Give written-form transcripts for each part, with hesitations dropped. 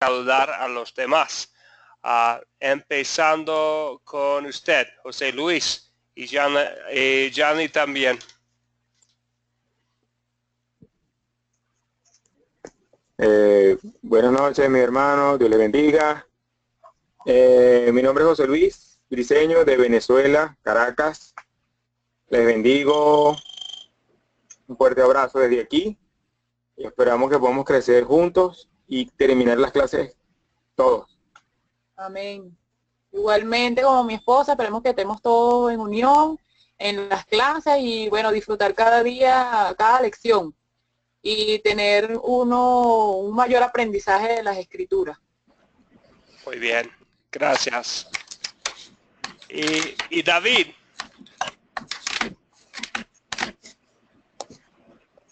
saludar a los demás. Empezando con usted, José Luis, y Johnny también. Buenas noches, mi hermano, Dios le bendiga. Mi nombre es José Luis Briceño, de Venezuela, Caracas. Les bendigo, un fuerte abrazo desde aquí y esperamos que podamos crecer juntos y terminar las clases todos. Amén. Igualmente, como mi esposa, esperemos que estemos todos en unión en las clases y bueno, disfrutar cada día, cada lección y tener un mayor aprendizaje de las escrituras. Muy bien, gracias. Y David.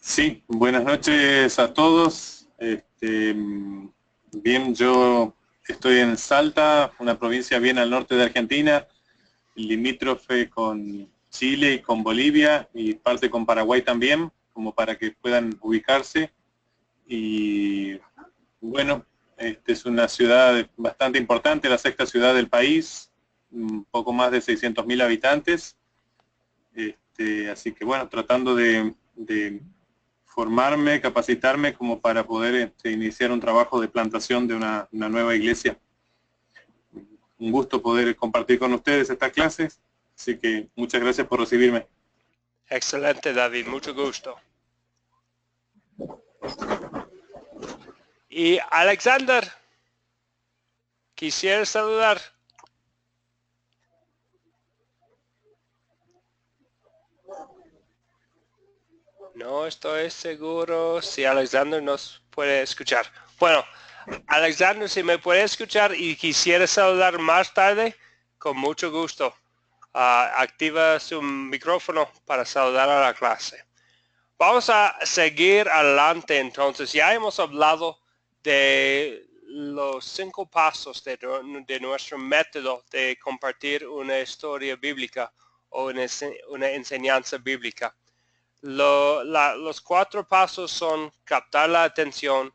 Sí, buenas noches a todos. Bien, yo estoy en Salta, una provincia bien al norte de Argentina, limítrofe con Chile y con Bolivia y parte con Paraguay también, como para que puedan ubicarse. Y bueno, es una ciudad bastante importante, la sexta ciudad del país, un poco más de 600.000 habitantes. Así que bueno, tratando de formarme, capacitarme como para poder iniciar un trabajo de plantación de una nueva iglesia. Un gusto poder compartir con ustedes estas clases, así que muchas gracias por recibirme. Excelente, David, mucho gusto. Y Alexander, quisiera saludar. No estoy seguro si Alexander nos puede escuchar. Bueno, Alexander, si me puede escuchar y quisiera saludar más tarde, con mucho gusto. Activa su micrófono para saludar a la clase. Vamos a seguir adelante entonces. Ya hemos hablado de los 5 pasos de nuestro método de compartir una historia bíblica o una enseñanza bíblica. Los 4 pasos son captar la atención,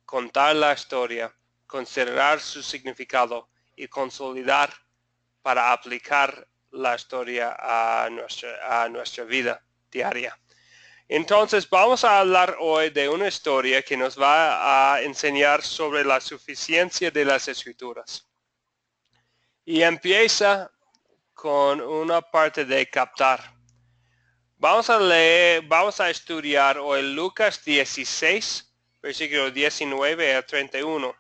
contar la historia, considerar su significado y consolidar para aplicar la historia a nuestra vida diaria. Entonces vamos a hablar hoy de una historia que nos va a enseñar sobre la suficiencia de las escrituras. Y empieza con una parte de captar. Vamos a estudiar hoy Lucas 16, versículo 19 a 31.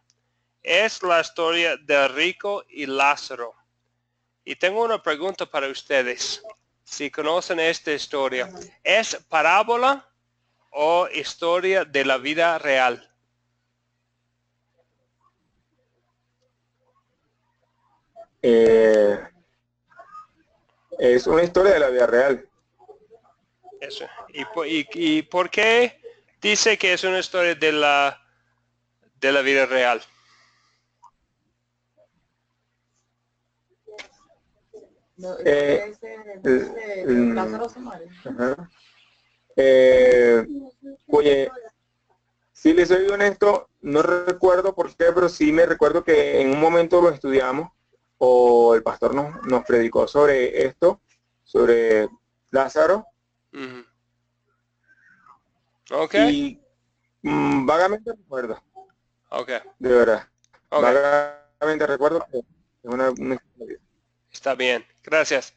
Es la historia del rico y Lázaro. Y tengo una pregunta para ustedes. Si conocen esta historia, ¿es parábola o historia de la vida real? Es una historia de la vida real. Eso. ¿Y por qué dice que es una historia de la vida real? Oye, si les soy honesto, no recuerdo por qué, pero sí me recuerdo que en un momento lo estudiamos o el pastor nos predicó sobre esto, sobre Lázaro. Uh-huh. Okay. Y vagamente recuerdo. Okay. De verdad. Okay. Vagamente recuerdo que es una historia. Está bien, gracias.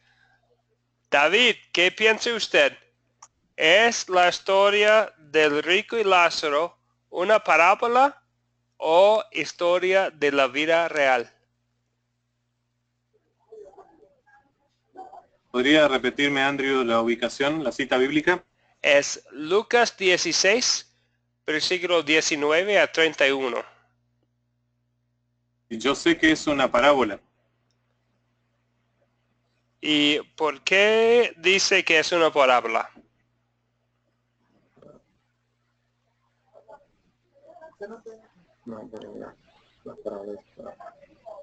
David, ¿qué piensa usted? ¿Es la historia del rico y Lázaro una parábola o historia de la vida real? ¿Podría repetirme, Andrew, la ubicación, la cita bíblica? Es Lucas 16, versículo 19 a 31. Yo sé que es una parábola. ¿Y por qué dice que es una parábola?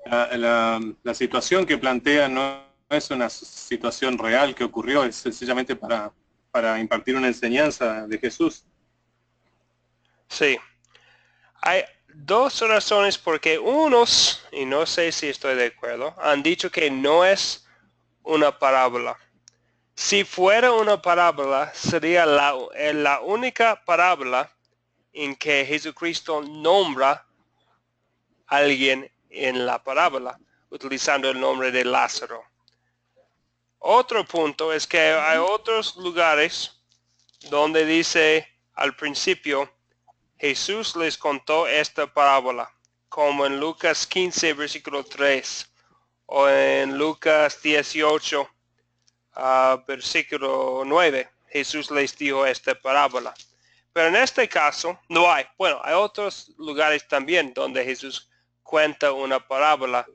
La situación que plantea no es una situación real que ocurrió, es sencillamente para impartir una enseñanza de Jesús. Sí. dos razones porque unos, y no sé si estoy de acuerdo, han dicho que no es una parábola. Si fuera una parábola, sería la única parábola en que Jesucristo nombra a alguien en la parábola, utilizando el nombre de Lázaro. Otro punto es que hay otros lugares donde dice al principio, Jesús les contó esta parábola, como en Lucas 15, versículo 3, o en Lucas 18, versículo 9. Jesús les dijo esta parábola. Pero en este caso no hay. Bueno, hay otros lugares también donde Jesús cuenta una parábola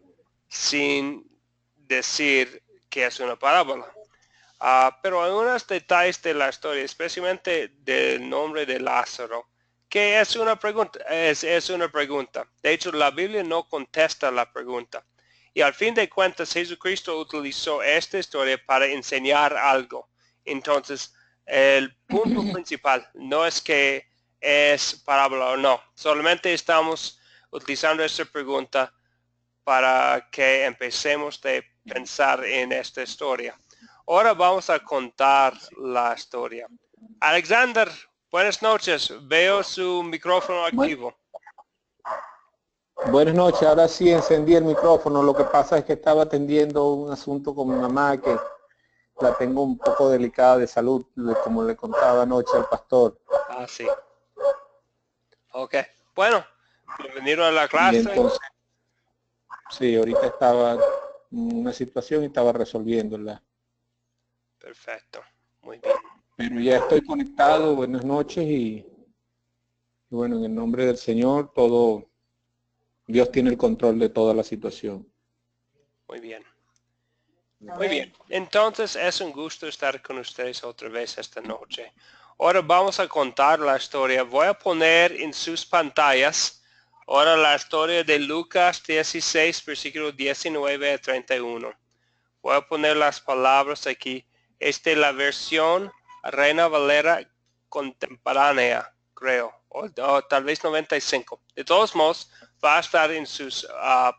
sin decir que es una parábola. Pero hay unos detalles de la historia, especialmente del nombre de Lázaro, que es una pregunta. Es una pregunta. De hecho, la Biblia no contesta la pregunta. Y al fin de cuentas, Jesucristo utilizó esta historia para enseñar algo. Entonces, el punto principal no es que es parábola o no. Solamente estamos utilizando esta pregunta para que empecemos a pensar en esta historia. Ahora vamos a contar la historia. Alexander, buenas noches. Veo su micrófono activo. Buenas noches, ahora sí encendí el micrófono. Lo que pasa es que estaba atendiendo un asunto con mi mamá que la tengo un poco delicada de salud, como le contaba anoche al pastor. Ah, sí. Ok. Bueno, bienvenido a la Y clase. entonces, sí, ahorita estaba en una situación y estaba resolviéndola. Perfecto. Muy bien. Pero ya estoy conectado, buenas noches y bueno, en el nombre del Señor, Dios tiene el control de toda la situación. Muy bien. Muy bien. Entonces es un gusto estar con ustedes otra vez esta noche. Ahora vamos a contar la historia. Voy a poner en sus pantallas ahora la historia de Lucas 16, versículo 19 a 31. Voy a poner las palabras aquí. Esta es la versión Reina Valera contemporánea, creo, o tal vez 95. De todos modos, va a estar en sus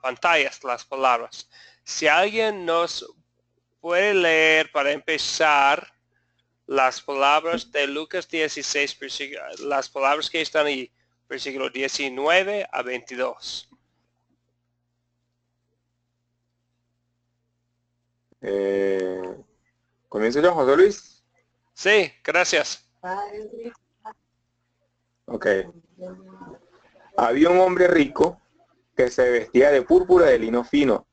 pantallas las palabras. Si alguien nos puede leer para empezar las palabras de Lucas 16, las palabras que están ahí, versículo 19 a 22. ¿Comienzo yo, José Luis? Sí, gracias. Ok. Había un hombre rico que se vestía de púrpura de lino fino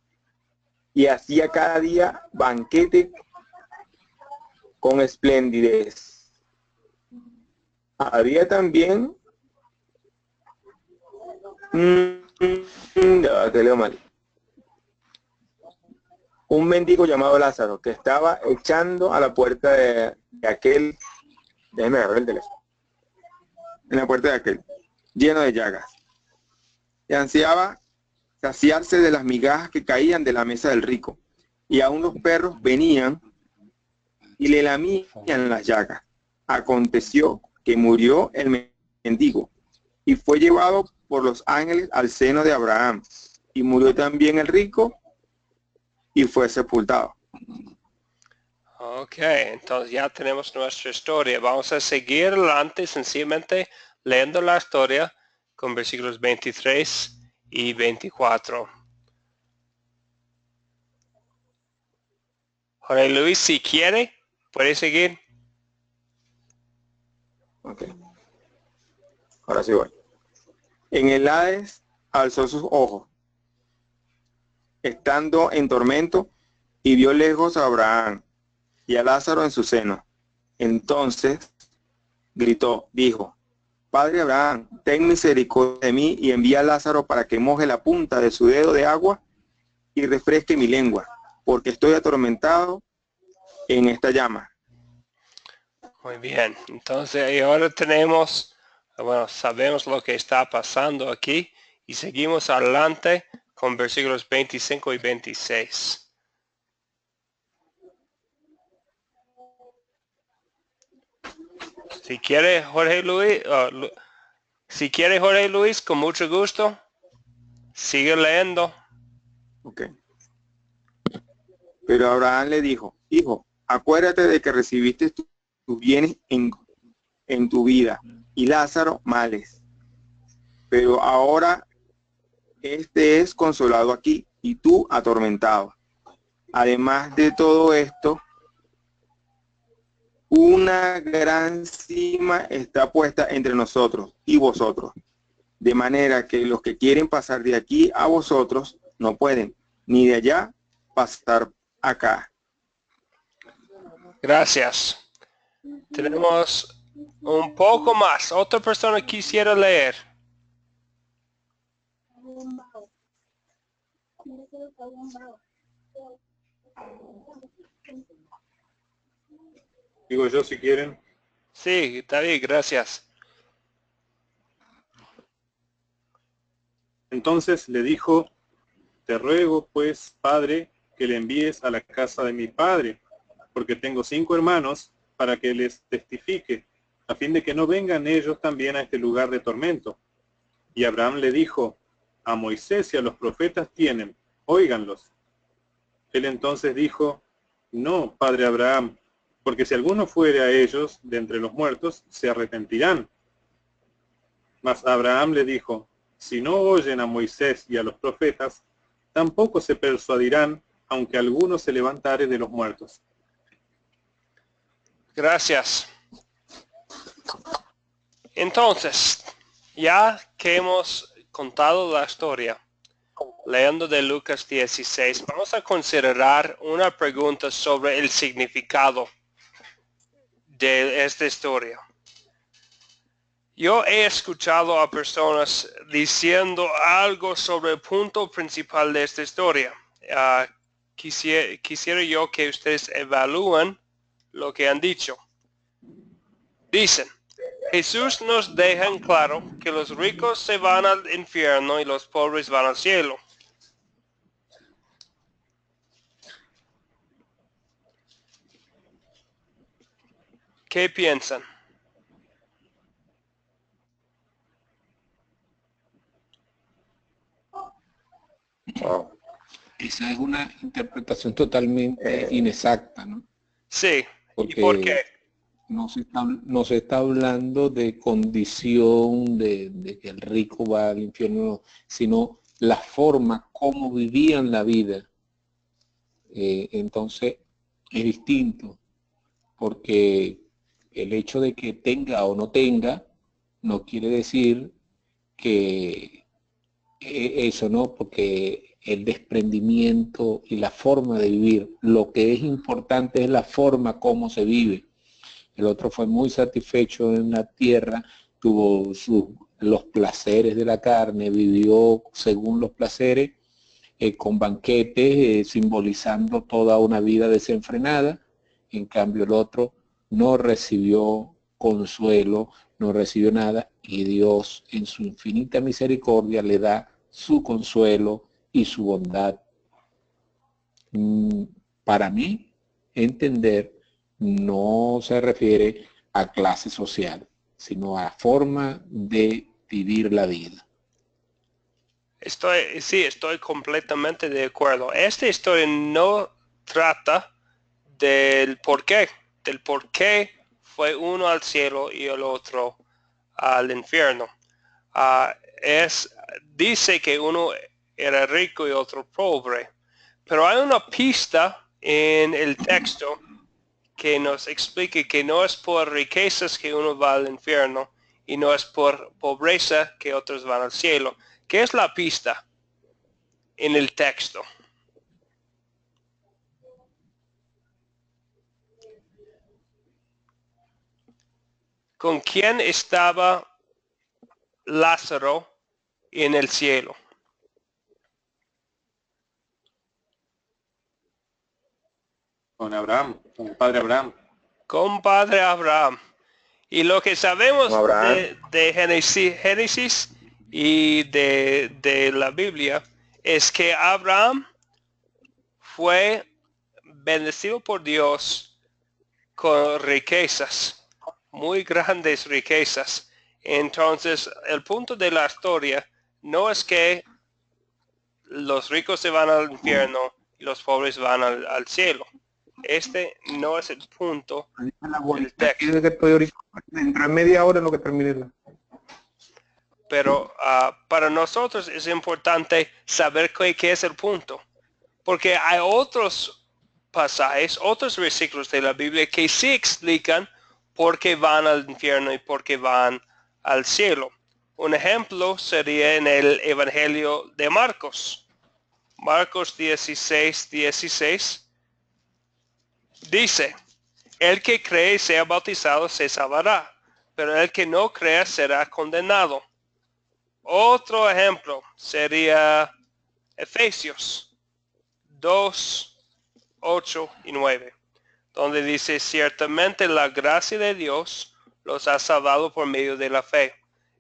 y hacía cada día banquete con esplendidez. Había también que leo mal. Un mendigo llamado Lázaro que estaba echando a la puerta de aquel, déjeme agarrar el teléfono, en la puerta de aquel, lleno de llagas, y ansiaba saciarse de las migajas que caían de la mesa del rico, y aún los perros venían y le lamían las llagas. Aconteció que murió el mendigo y fue llevado por los ángeles al seno de Abraham, y murió también el rico y fue sepultado. Ok, entonces ya tenemos nuestra historia. Vamos a seguir adelante sencillamente leyendo la historia con versículos 23 y 24. Jorge Luis, si quiere, puede seguir. Ok. Ahora sí voy. En el Hades alzó sus ojos, estando en tormento, y vio lejos a Abraham y a Lázaro en su seno. Entonces gritó, dijo, Padre Abraham, ten misericordia de mí y envía a Lázaro para que moje la punta de su dedo de agua y refresque mi lengua, porque estoy atormentado en esta llama. Muy bien, entonces y ahora tenemos, bueno, sabemos lo que está pasando aquí y seguimos adelante con versículos 25 y 26. Si quiere, Jorge Luis, Si quiere, Jorge Luis, con mucho gusto, sigue leyendo. Ok. Pero Abraham le dijo, hijo, acuérdate de que recibiste tus bienes en tu vida y Lázaro males. Pero ahora este es consolado aquí y tú atormentado. Además de todo esto, una gran cima está puesta entre nosotros y vosotros, de manera que los que quieren pasar de aquí a vosotros no pueden, ni de allá pasar acá. Gracias. Tenemos un poco más. Otra persona quisiera leer. Digo yo si quieren. Sí, David, gracias. Entonces le dijo, te ruego pues, padre, que le envíes a la casa de mi padre, porque tengo 5 hermanos, para que les testifique, a fin de que no vengan ellos también a este lugar de tormento. Y Abraham le dijo, a Moisés y a los profetas tienen, óiganlos. Él entonces dijo, no, padre Abraham, porque si alguno fuere a ellos de entre los muertos, se arrepentirán. Mas Abraham le dijo, si no oyen a Moisés y a los profetas, tampoco se persuadirán, aunque alguno se levantare de los muertos. Gracias. Entonces, ya que hemos contado la historia, leyendo de Lucas 16, vamos a considerar una pregunta sobre el significado de esta historia. Yo he escuchado a personas diciendo algo sobre el punto principal de esta historia. Quisiera yo que ustedes evalúen lo que han dicho. Dicen, Jesús nos deja en claro que los ricos se van al infierno y los pobres van al cielo. ¿Qué piensan? Esa es una interpretación totalmente inexacta, ¿no? Sí. Porque ¿Y por qué? no se está hablando de condición de que el rico va al infierno, sino la forma como vivían la vida. Entonces es distinto, porque el hecho de que tenga o no tenga no quiere decir que eso, ¿no? Porque el desprendimiento y la forma de vivir, lo que es importante es la forma como se vive. El otro fue muy satisfecho en la tierra, tuvo los placeres de la carne, vivió según los placeres, con banquetes, simbolizando toda una vida desenfrenada. En cambio el otro no recibió consuelo, no recibió nada, y Dios en su infinita misericordia le da su consuelo y su bondad. Para mí, entender no se refiere a clase social, sino a forma de vivir la vida. Estoy completamente de acuerdo. Esta historia no trata del por qué fue uno al cielo y el otro al infierno. Dice que uno era rico y otro pobre, pero hay una pista en el texto que nos explica que no es por riquezas que uno va al infierno y no es por pobreza que otros van al cielo. ¿Qué es la pista en el texto? ¿Con quién estaba Lázaro en el cielo? Con Abraham, con el padre Abraham. Con padre Abraham. Y lo que sabemos de Génesis y de la Biblia es que Abraham fue bendecido por Dios con riquezas, muy grandes riquezas. Entonces, el punto de la historia no es que los ricos se van al infierno y los pobres van al cielo. Este no es el punto del texto. Que estoy ahorita, dentro de media hora en lo que termine. Pero para nosotros es importante saber qué es el punto. Porque hay otros pasajes, otros versículos de la Biblia que sí explican por qué van al infierno y por qué van al cielo. Un ejemplo sería en el Evangelio de Marcos. Marcos 16:16 dice, el que cree y sea bautizado se salvará, pero el que no crea será condenado. Otro ejemplo sería Efesios 2, 8 y 9, donde dice, ciertamente la gracia de Dios los ha salvado por medio de la fe.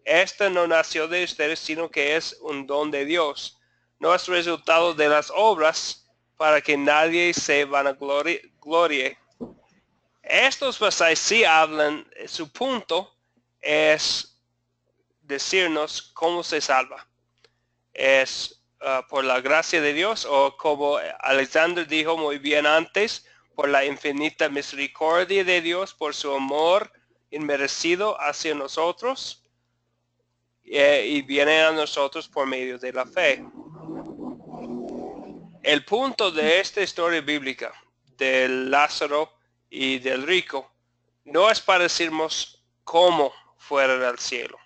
Esta no nació de ustedes, sino que es un don de Dios. No es resultado de las obras para que nadie se vanaglorie. Estos pasajes sí hablan, su punto es decirnos cómo se salva. Es por la gracia de Dios, o como Alexander dijo muy bien antes, por la infinita misericordia de Dios, por su amor inmerecido hacia nosotros, y viene a nosotros por medio de la fe. El punto de esta historia bíblica del Lázaro y del rico no es para decirnos cómo fueron al cielo.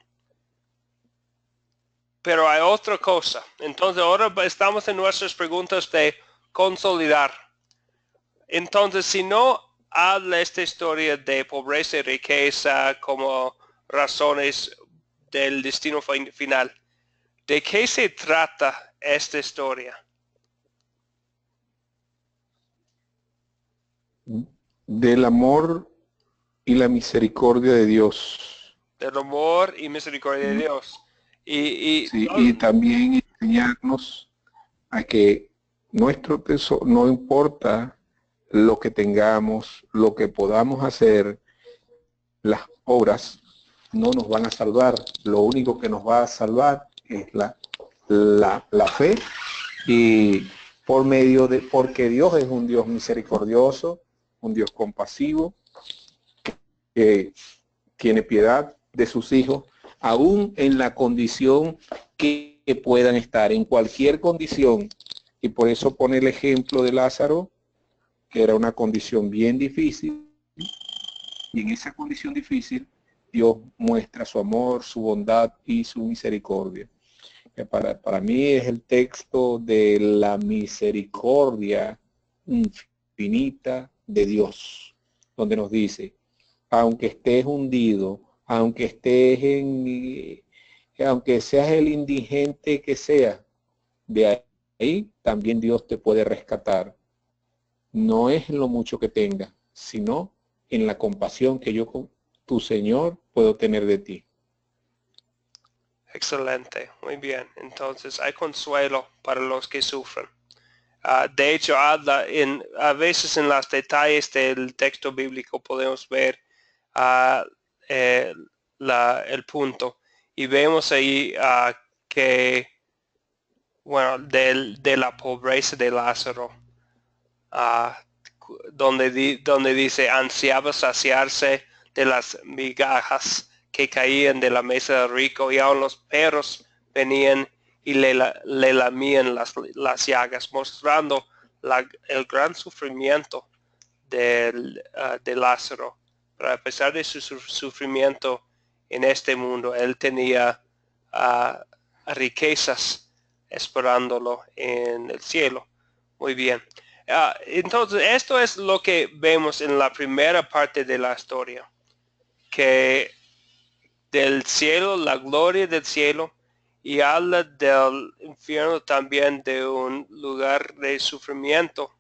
Pero hay otra cosa. Entonces ahora estamos en nuestras preguntas de consolidar. Entonces, si no habla esta historia de pobreza y riqueza como razones del destino final, ¿de qué se trata esta historia? Del amor y la misericordia de Dios. Del amor y misericordia de Dios. Y también enseñarnos a que nuestro tesoro, no importa lo que tengamos, lo que podamos hacer, las obras no nos van a salvar. Lo único que nos va a salvar es la fe, y por medio de, porque Dios es un Dios misericordioso, un Dios compasivo, que tiene piedad de sus hijos, aún en la condición que puedan estar, en cualquier condición. Y por eso pone el ejemplo de Lázaro, que era una condición bien difícil, y en esa condición difícil Dios muestra su amor, su bondad y su misericordia. Para mí es el texto de la misericordia infinita de Dios, donde nos dice, aunque estés hundido, aunque estés aunque seas el indigente que sea, de ahí también Dios te puede rescatar. No es lo mucho que tengas, sino en la compasión que yo, tu Señor, puedo tener de ti. Excelente, muy bien. Entonces hay consuelo para los que sufren. De hecho, a veces en los detalles del texto bíblico podemos ver el punto. Y vemos ahí que, bueno, de la pobreza de Lázaro, donde dice, ansiaba saciarse de las migajas que caían de la mesa del rico, y aun los perros venían y le lamían las llagas, mostrando el gran sufrimiento de Lázaro. Pero a pesar de su sufrimiento en este mundo, él tenía riquezas esperándolo en el cielo. Muy bien. Entonces, esto es lo que vemos en la primera parte de la historia, que del cielo, la gloria del cielo, y habla del infierno también, de un lugar de sufrimiento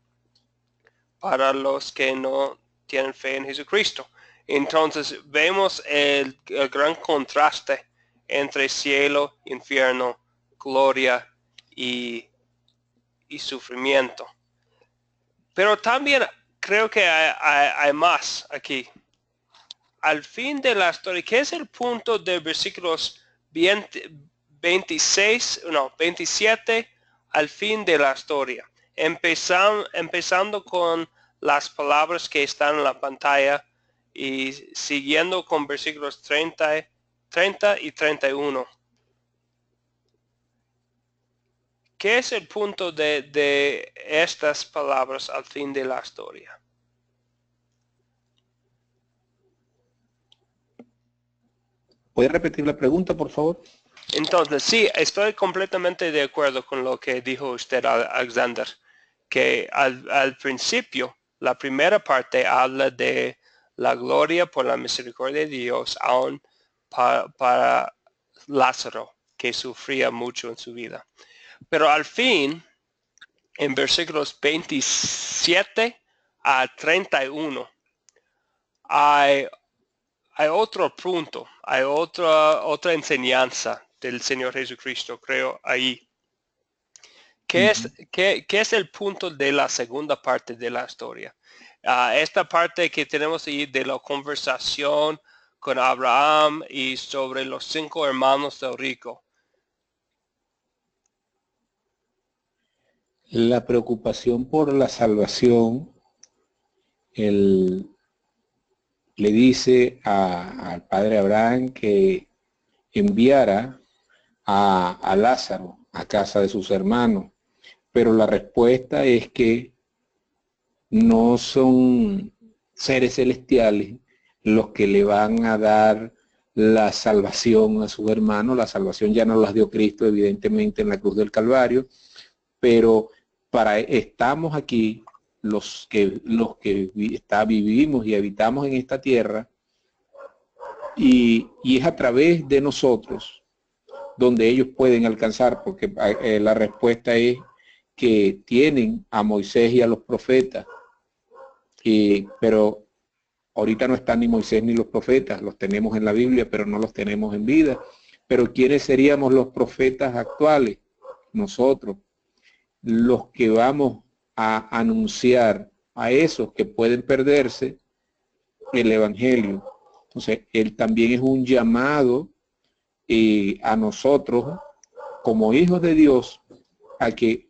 para los que no tienen fe en Jesucristo. Entonces vemos el gran contraste entre cielo, infierno, gloria y sufrimiento. Pero también creo que hay más aquí. al fin de la historia, ¿qué es el punto de versículos 27 al fin de la historia? Empezando con las palabras que están en la pantalla y siguiendo con versículos 30 y 31. ¿Qué es el punto de estas palabras al fin de la historia? ¿Puede repetir la pregunta, por favor? Entonces, sí, estoy completamente de acuerdo con lo que dijo usted, Alexander, que al principio, la primera parte habla de la gloria por la misericordia de Dios aún para Lázaro, que sufría mucho en su vida. Pero al fin, en versículos 27 a 31, hay otro punto, hay otra enseñanza del Señor Jesucristo, creo, ahí. ¿Qué es el punto de la segunda parte de la historia? Esta parte que tenemos ahí de la conversación con Abraham y sobre los 5 hermanos del rico. La preocupación por la salvación, le dice al padre Abraham que enviara a Lázaro a casa de sus hermanos, pero la respuesta es que no son seres celestiales los que le van a dar la salvación a sus hermanos. La salvación ya no las dio Cristo, evidentemente, en la cruz del Calvario, pero estamos aquí los que vivimos y habitamos en esta tierra, y es a través de nosotros donde ellos pueden alcanzar, porque la respuesta es que tienen a Moisés y a los profetas, pero ahorita no están ni Moisés ni los profetas, los tenemos en la Biblia, pero no los tenemos en vida. Pero ¿quiénes seríamos los profetas actuales? Nosotros, los que vamos a anunciar a esos que pueden perderse el Evangelio. Entonces, él también es un llamado a nosotros, como hijos de Dios, a que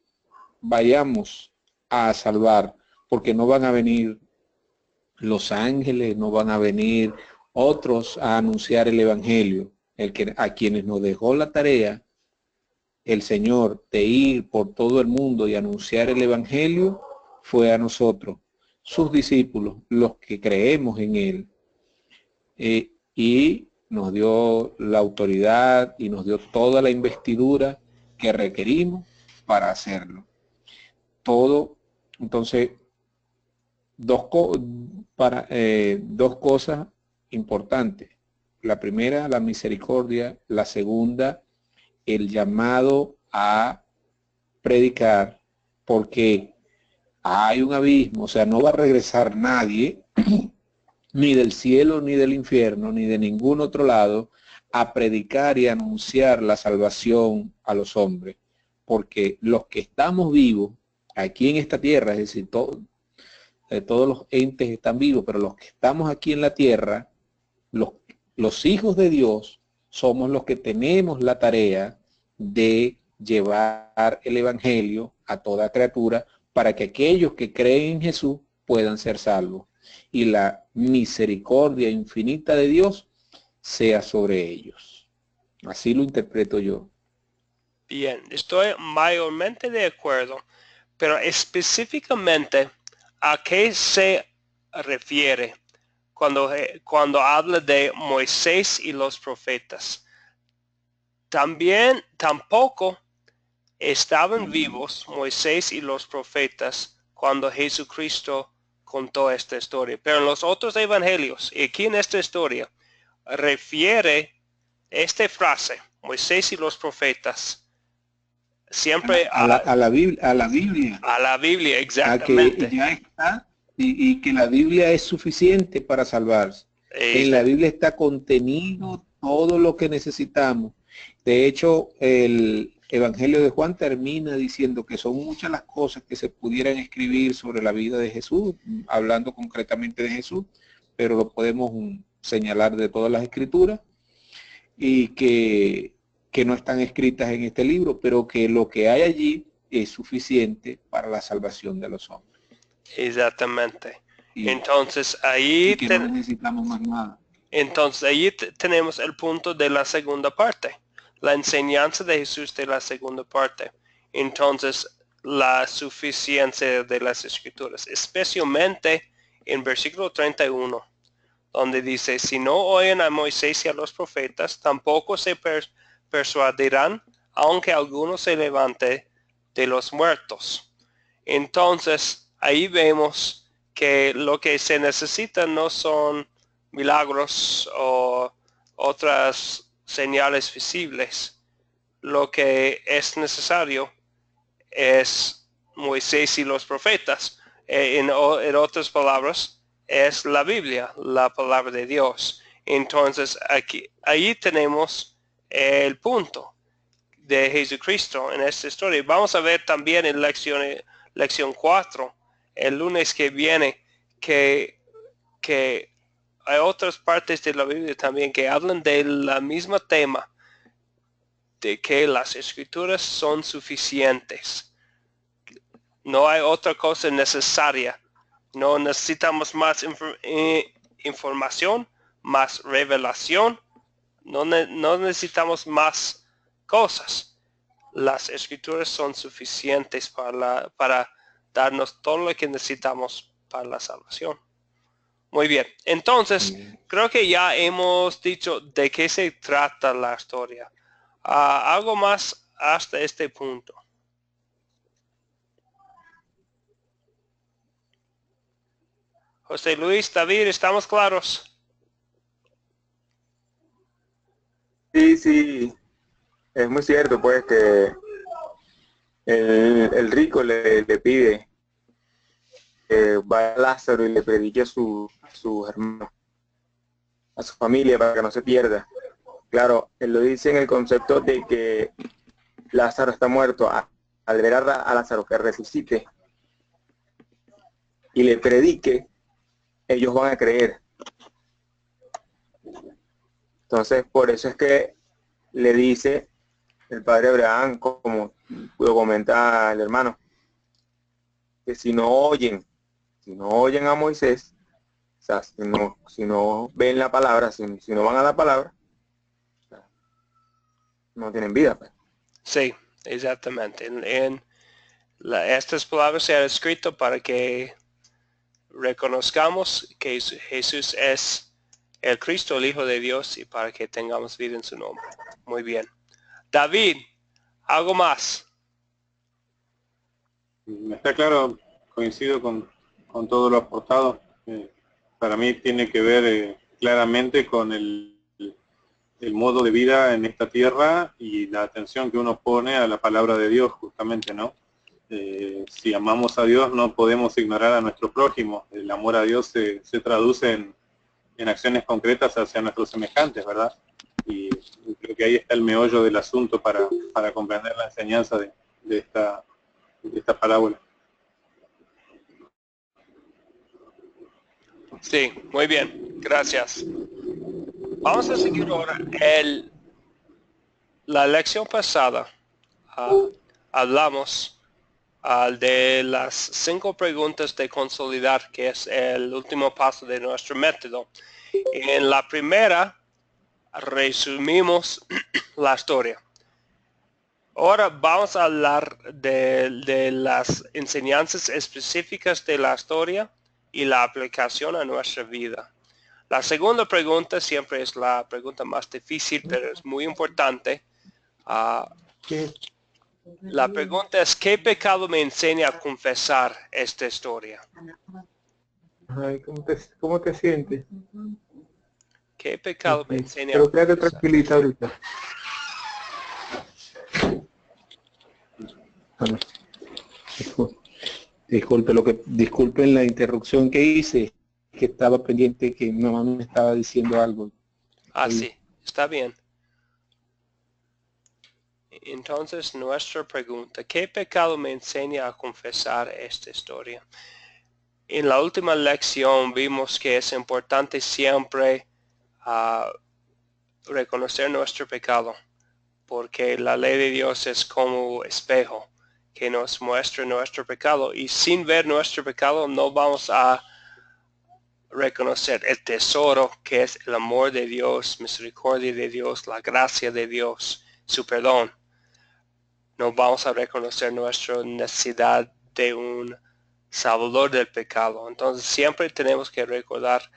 vayamos a salvar, porque no van a venir los ángeles, no van a venir otros a anunciar el Evangelio. A quienes nos dejó la tarea el Señor de ir por todo el mundo y anunciar el Evangelio fue a nosotros, sus discípulos, los que creemos en Él. Y nos dio la autoridad y nos dio toda la investidura que requerimos para hacerlo. Entonces, dos cosas importantes. La primera, la misericordia. La segunda, el llamado a predicar, porque hay un abismo, o sea, no va a regresar nadie, ni del cielo, ni del infierno, ni de ningún otro lado, a predicar y anunciar la salvación a los hombres, porque los que estamos vivos aquí en esta tierra, es decir, todos los entes están vivos, pero los que estamos aquí en la tierra, los hijos de Dios, somos los que tenemos la tarea de llevar el Evangelio a toda criatura para que aquellos que creen en Jesús puedan ser salvos y la misericordia infinita de Dios sea sobre ellos. Así lo interpreto yo. Bien, estoy mayormente de acuerdo, pero específicamente, ¿a qué se refiere cuando habla de Moisés y los profetas? Tampoco estaban vivos Moisés y los profetas cuando Jesucristo contó esta historia. Pero en los otros evangelios, y aquí en esta historia, refiere esta frase, Moisés y los profetas, siempre a la Biblia. A la Biblia, exactamente. A que ya está, y que la Biblia es suficiente para salvarse. En la Biblia está contenido todo lo que necesitamos. De hecho, el Evangelio de Juan termina diciendo que son muchas las cosas que se pudieran escribir sobre la vida de Jesús, hablando concretamente de Jesús, pero lo podemos señalar de todas las escrituras y que no están escritas en este libro, pero que lo que hay allí es suficiente para la salvación de los hombres. Exactamente. Y, Entonces ahí y que no necesitamos más nada. Entonces ahí tenemos el punto de la segunda parte, la enseñanza de Jesús de la segunda parte. Entonces la suficiencia de las escrituras, especialmente en versículo 31, donde dice, si no oyen a Moisés y a los profetas, tampoco se persuadirán, aunque alguno se levante de los muertos. Entonces ahí vemos que lo que se necesita no son milagros o otras señales visibles. Lo que es necesario es Moisés y los profetas. En otras palabras, es la Biblia, la palabra de Dios. Entonces, ahí tenemos el punto de Jesucristo en esta historia. Vamos a ver también en lección 4, el lunes que viene, que hay otras partes de la Biblia también que hablan del mismo tema, de que las escrituras son suficientes. No hay otra cosa necesaria. No necesitamos más información, más revelación. No necesitamos más cosas. Las escrituras son suficientes para darnos todo lo que necesitamos para la salvación. Muy bien, entonces creo que ya hemos dicho de qué se trata la historia. Algo más hasta este punto. José Luis, David, ¿estamos claros? Sí, es muy cierto pues que el rico le pide que vaya a Lázaro y le predique a su hermano, a su familia, para que no se pierda. Claro, él lo dice en el concepto de que Lázaro está muerto. Al ver a Lázaro que resucite y le predique, ellos van a creer. Entonces, por eso es que le dice el padre Abraham, como lo comenta el hermano, que si no oyen a Moisés, o sea, si no ven la palabra, si no van a la palabra, no tienen vida, pues. Sí, exactamente. Estas palabras se han escrito para que reconozcamos que Jesús es el Cristo, el Hijo de Dios, y para que tengamos vida en su nombre. Muy bien. David, ¿algo más? Está claro, coincido con todo lo aportado. Para mí tiene que ver claramente con el modo de vida en esta tierra y la atención que uno pone a la palabra de Dios, justamente, ¿no? Si amamos a Dios no podemos ignorar a nuestro prójimo. El amor a Dios se traduce en acciones concretas hacia nuestros semejantes, ¿verdad? Y creo que ahí está el meollo del asunto para comprender la enseñanza de esta parábola. Sí, muy bien, gracias. Vamos a seguir ahora. La lección pasada hablamos de las 5 preguntas de consolidar, que es el último paso de nuestro método. En la primera resumimos la historia. Ahora vamos a hablar de las enseñanzas específicas de la historia y la aplicación a nuestra vida. La segunda pregunta siempre es la pregunta más difícil, pero es muy importante. La pregunta es, ¿qué pecado me enseña a confesar esta historia? Ay, ¿cómo te sientes? ¿Qué pecado me enseña a Pero quédate confesar? tranquilita ahorita. Bueno, disculpen la interrupción que hice, que estaba pendiente, que mi mamá me estaba diciendo algo. Sí, está bien. Entonces, nuestra pregunta, ¿qué pecado me enseña a confesar esta historia? En la última lección vimos que es importante siempre a reconocer nuestro pecado, porque la ley de Dios es como espejo que nos muestra nuestro pecado, y sin ver nuestro pecado no vamos a reconocer el tesoro que es el amor de Dios, misericordia de Dios, la gracia de Dios, su perdón. No vamos a reconocer nuestra necesidad de un salvador del pecado. Entonces siempre tenemos que recordar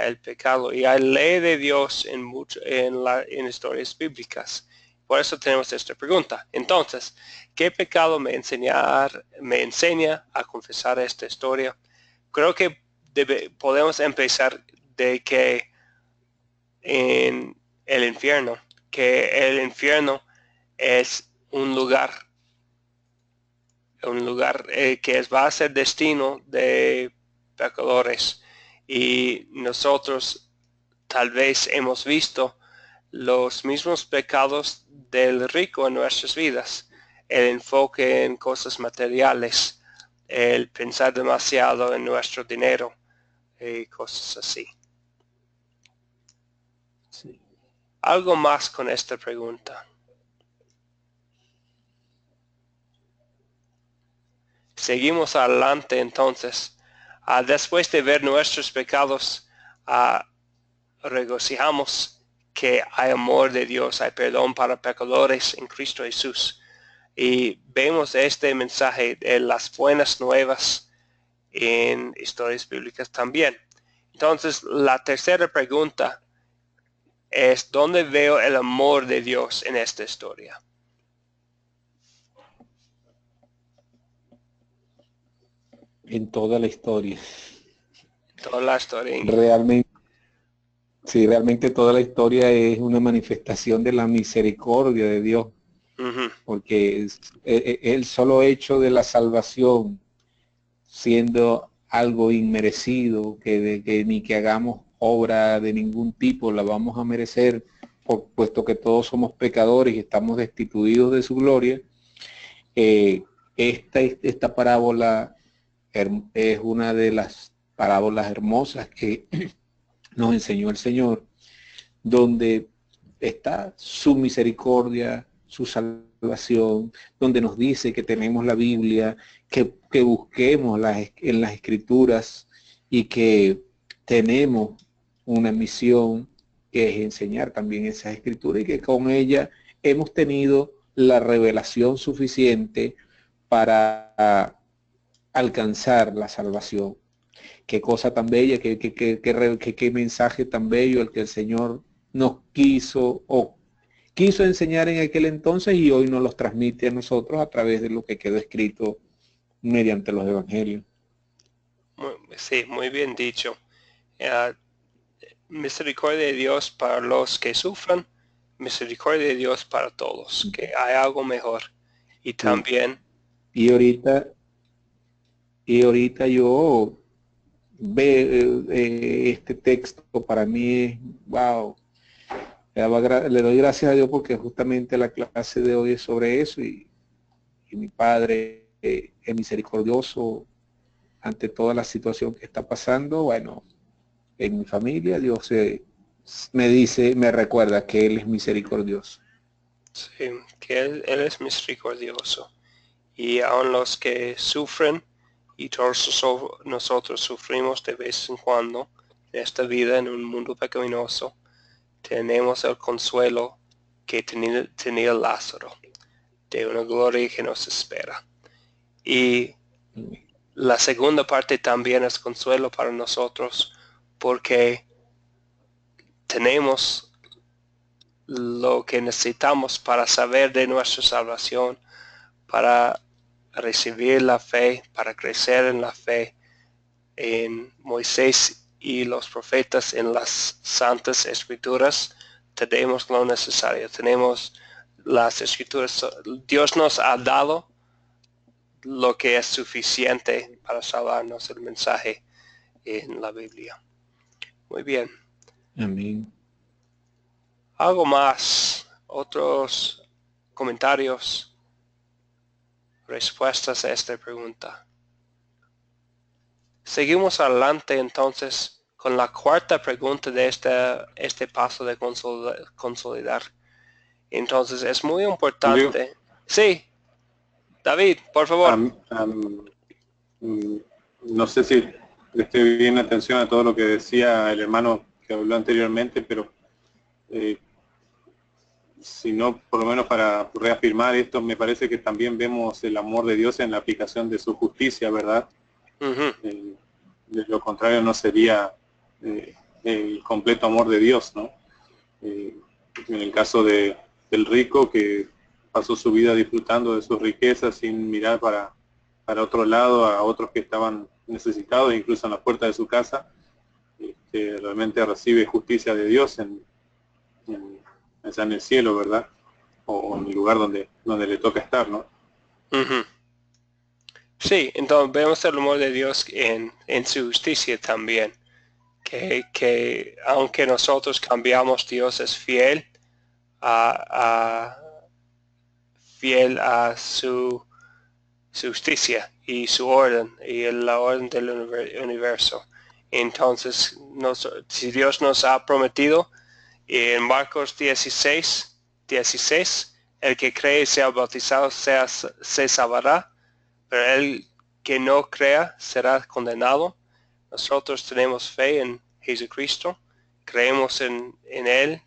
el pecado, y hay ley de Dios en historias bíblicas. Por eso tenemos esta pregunta. Entonces, ¿qué pecado me enseña a confesar esta historia? Creo que podemos empezar de que en el infierno, es un lugar que va a ser destino de pecadores, y nosotros tal vez hemos visto los mismos pecados del rico en nuestras vidas: el enfoque en cosas materiales, el pensar demasiado en nuestro dinero y cosas así. Sí. Algo más con esta pregunta. Seguimos adelante entonces. Después de ver nuestros pecados, regocijamos que hay amor de Dios, hay perdón para pecadores en Cristo Jesús. Y vemos este mensaje de las buenas nuevas en historias bíblicas también. Entonces, la tercera pregunta es: ¿dónde veo el amor de Dios en esta historia? En toda la historia. Toda la historia. Realmente, sí, realmente toda la historia es una manifestación de la misericordia de Dios, porque el solo hecho de la salvación, siendo algo inmerecido, que ni que hagamos obra de ningún tipo la vamos a merecer, puesto que todos somos pecadores y estamos destituidos de su gloria. Esta parábola es una de las parábolas hermosas que nos enseñó el Señor, donde está su misericordia, su salvación, donde nos dice que tenemos la Biblia, que busquemos en las Escrituras, y que tenemos una misión, que es enseñar también esas Escrituras, y que con ella hemos tenido la revelación suficiente para alcanzar la salvación. Qué cosa tan bella, qué mensaje tan bello el que el Señor nos quiso enseñar en aquel entonces, y hoy nos los transmite a nosotros a través de lo que quedó escrito mediante los evangelios. Sí, muy bien dicho. Misericordia de Dios para los que sufran, misericordia de Dios para todos, que hay algo mejor. Y también... Y ahorita yo veo este texto, para mí es, wow, le doy gracias a Dios, porque justamente la clase de hoy es sobre eso, y mi Padre es misericordioso ante toda la situación que está pasando. Bueno, en mi familia Dios me recuerda que Él es misericordioso. Sí, que Él es misericordioso. Y aun los que sufren, y todos nosotros sufrimos de vez en cuando en esta vida, en un mundo pecaminoso, tenemos el consuelo que tenía Lázaro, de una gloria que nos espera. Y la segunda parte también es consuelo para nosotros, porque tenemos lo que necesitamos para saber de nuestra salvación, para recibir la fe, para crecer en la fe en Moisés y los profetas, en las santas escrituras. Tenemos lo necesario, tenemos las escrituras. Dios nos ha dado lo que es suficiente para salvarnos, el mensaje en la Biblia. Muy bien. Amén. ¿Algo más? ¿Otros comentarios? ¿Respuestas a esta pregunta? Seguimos adelante entonces con la cuarta pregunta de este paso de consolidar. Entonces es muy importante. Sí, David, por favor. No sé si le estoy bien atención a todo lo que decía el hermano que habló anteriormente, pero si no, por lo menos para reafirmar esto, me parece que también vemos el amor de Dios en la aplicación de su justicia, ¿verdad? De lo contrario no sería el completo amor de Dios, ¿no? En el caso del rico que pasó su vida disfrutando de sus riquezas sin mirar para otro lado, a otros que estaban necesitados, incluso en la puerta de su casa, realmente recibe justicia de Dios en el cielo, ¿verdad? O en el lugar donde le toca estar, ¿no? Sí, entonces vemos el amor de Dios en su justicia también. Que aunque nosotros cambiamos, Dios es fiel fiel a su justicia y su orden y la orden del universo. Entonces, si Dios nos ha prometido en Marcos 16, el que cree y sea bautizado se salvará, pero el que no crea será condenado. Nosotros tenemos fe en Jesucristo, creemos en Él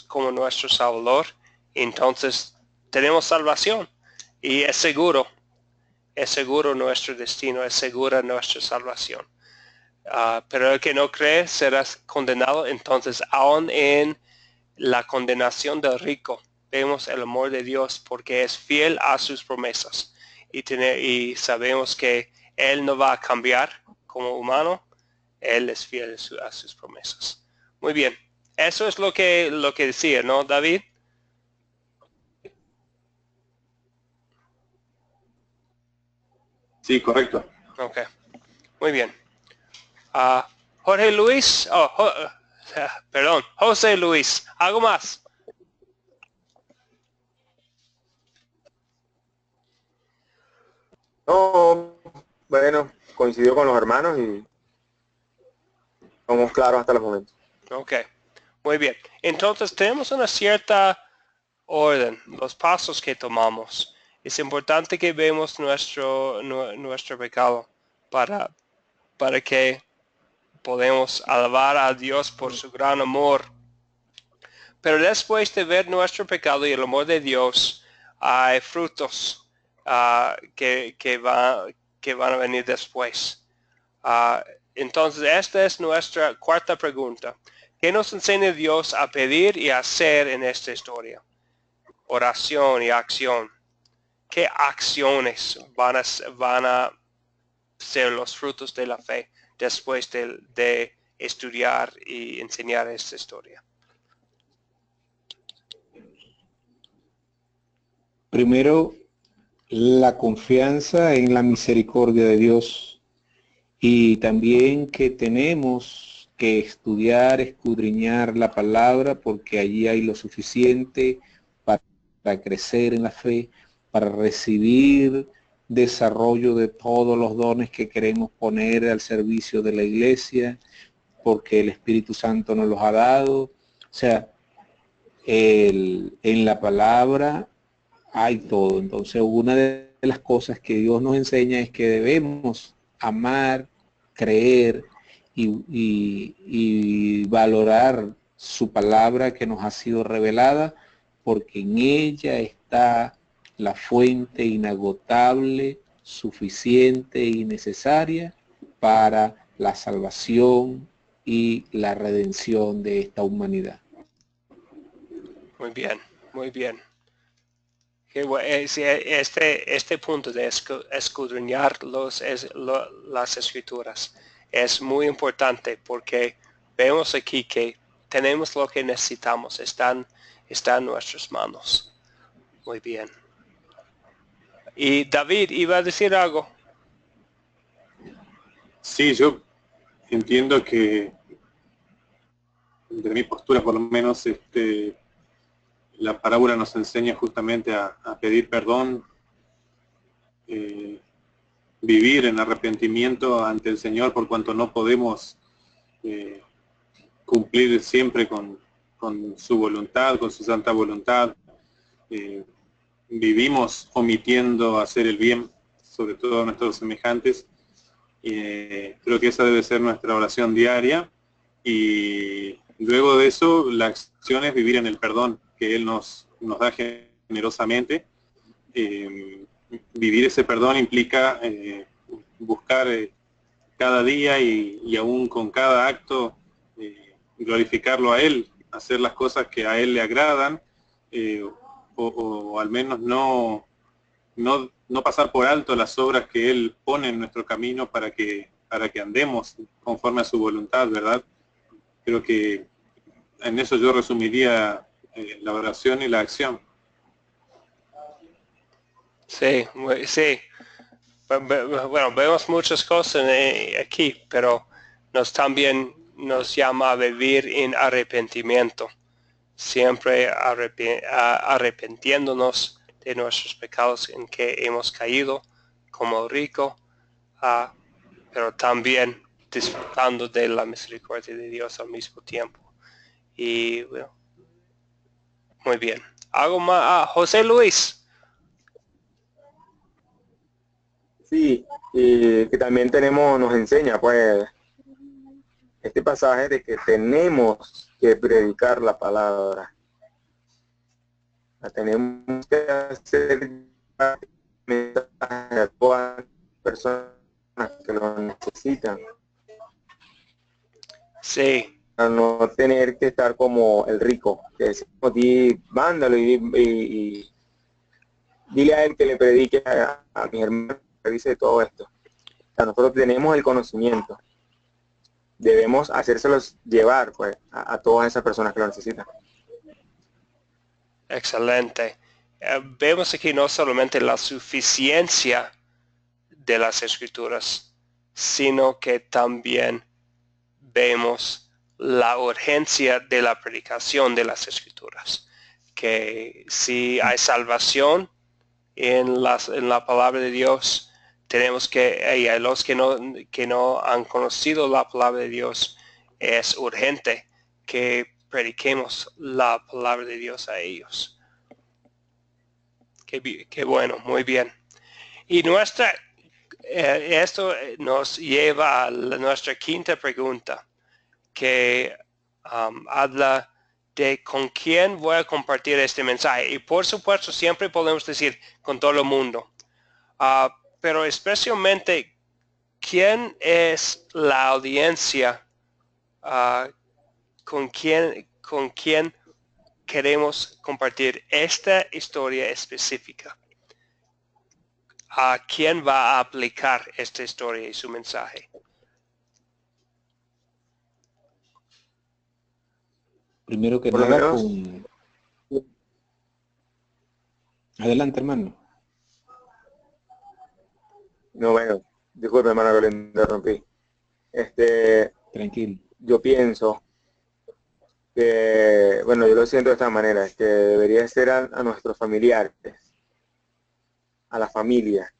como nuestro Salvador, entonces tenemos salvación y es seguro nuestro destino, es segura nuestra salvación. Pero el que no cree será condenado. Entonces, aún en la condenación del rico, vemos el amor de Dios porque es fiel a sus promesas. Y sabemos que Él no va a cambiar como humano. Él es fiel a sus promesas. Muy bien. Eso es lo que decía, ¿no, David? Sí, correcto. Ok. Muy bien. Jorge Luis, perdón, José Luis, ¿algo más? No, bueno, coincidió con los hermanos y somos claros hasta el momento. Ok, muy bien. Entonces tenemos una cierta orden, los pasos que tomamos. Es importante que vemos nuestro pecado para que podamos alabar a Dios por su gran amor. Pero después de ver nuestro pecado y el amor de Dios, hay frutos que van a venir después. Entonces, esta es nuestra cuarta pregunta. ¿Qué nos enseña Dios a pedir y a hacer en esta historia? Oración y acción. ¿Qué acciones van a ser los frutos de la fe después de estudiar y enseñar esta historia? Primero, la confianza en la misericordia de Dios y también que tenemos que estudiar, escudriñar la palabra porque allí hay lo suficiente para crecer en la fe, para recibir desarrollo de todos los dones que queremos poner al servicio de la iglesia, porque el Espíritu Santo nos los ha dado. O sea, en la palabra hay todo. Entonces, una de las cosas que Dios nos enseña es que debemos amar, creer y valorar su palabra que nos ha sido revelada, porque en ella está la fuente inagotable, suficiente y necesaria para la salvación y la redención de esta humanidad. Muy bien, muy bien. Este punto de escudriñar las escrituras es muy importante porque vemos aquí que tenemos lo que necesitamos, está en nuestras manos. Muy bien. Y David iba a decir algo. Sí, yo entiendo que de mi postura por lo menos la parábola nos enseña justamente a pedir perdón, vivir en arrepentimiento ante el Señor por cuanto no podemos cumplir siempre con su voluntad, con su santa voluntad. Vivimos omitiendo hacer el bien, sobre todo a nuestros semejantes. Creo que esa debe ser nuestra oración diaria, y luego de eso la acción es vivir en el perdón que Él nos da generosamente. Vivir ese perdón implica buscar cada día y aún con cada acto glorificarlo a Él, hacer las cosas que a Él le agradan, o al menos no pasar por alto las obras que Él pone en nuestro camino para que andemos conforme a su voluntad, ¿verdad? Creo que en eso yo resumiría la oración y la acción. Sí, sí. Bueno, vemos muchas cosas aquí, pero también nos llama a vivir en arrepentimiento, siempre arrepentiéndonos de nuestros pecados en que hemos caído como rico, pero también disfrutando de la misericordia de Dios al mismo tiempo. Y bueno, muy bien. ¿Algo más? José Luis. Sí, y que también nos enseña pues este pasaje de que tenemos que predicar la palabra. La tenemos que hacer mensaje a todas las personas que lo necesitan. Sí. A no tener que estar como el rico, que decimos, mándalo y dile a él que le predique a mis hermanos, que dice todo esto. O sea, nosotros tenemos el conocimiento. Debemos hacérselos llevar pues a todas esas personas que lo necesitan. Excelente. Vemos aquí no solamente la suficiencia de las escrituras, sino que también vemos la urgencia de la predicación de las escrituras. Que si hay salvación en la palabra de Dios, tenemos y a los que no han conocido la palabra de Dios, es urgente que prediquemos la palabra de Dios a ellos. Qué bueno, muy bien. Y esto nos lleva a nuestra quinta pregunta, que habla de con quién voy a compartir este mensaje. Y por supuesto siempre podemos decir con todo el mundo. Pero especialmente, ¿quién es la audiencia con quién queremos compartir esta historia específica? ¿A quién va a aplicar esta historia y su mensaje? Primero que Por lo nada, menos, Adelante, hermano. no, bueno, disculpe, hermano, que lo interrumpí. Tranquilo. Yo pienso que, bueno, yo lo siento de esta manera, que debería ser a nuestros familiares, a la familia.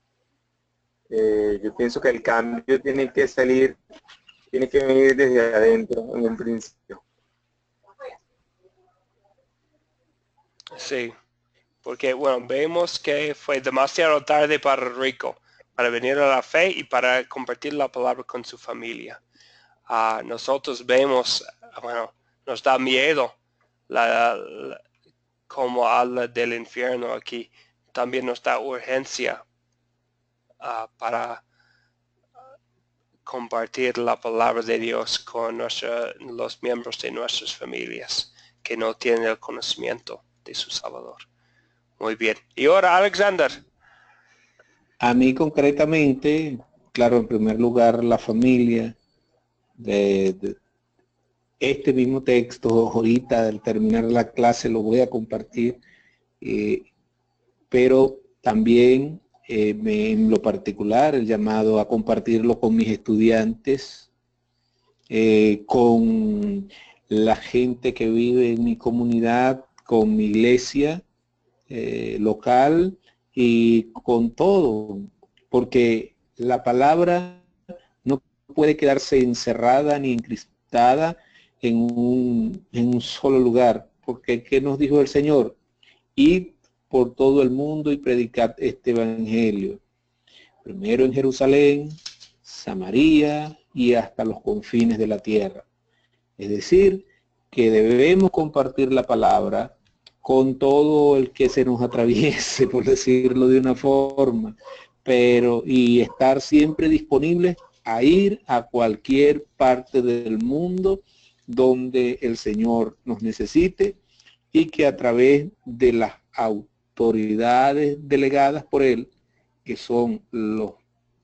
Yo pienso que el cambio tiene que venir desde adentro en un principio. Sí, porque bueno, vemos que fue demasiado tarde para el rico, para venir a la fe y para compartir la palabra con su familia. Nosotros vemos, bueno, nos da miedo como habla del infierno aquí. También nos da urgencia para compartir la palabra de Dios con los miembros de nuestras familias que no tienen el conocimiento de su Salvador. Muy bien. Y ahora, Alexander. A mí concretamente, claro, en primer lugar, la familia. De este mismo texto, ahorita al terminar la clase lo voy a compartir, pero también en lo particular el llamado a compartirlo con mis estudiantes, con la gente que vive en mi comunidad, con mi iglesia local y con todo, porque la palabra no puede quedarse encerrada ni juntada en un solo lugar. Porque ¿qué nos dijo el Señor? Id por todo el mundo y predicad este evangelio. Primero en Jerusalén, Samaria y hasta los confines de la tierra. Es decir, que debemos compartir la palabra con todo el que se nos atraviese, por decirlo de una forma, y estar siempre disponibles a ir a cualquier parte del mundo donde el Señor nos necesite y que a través de las autoridades delegadas por Él, que son los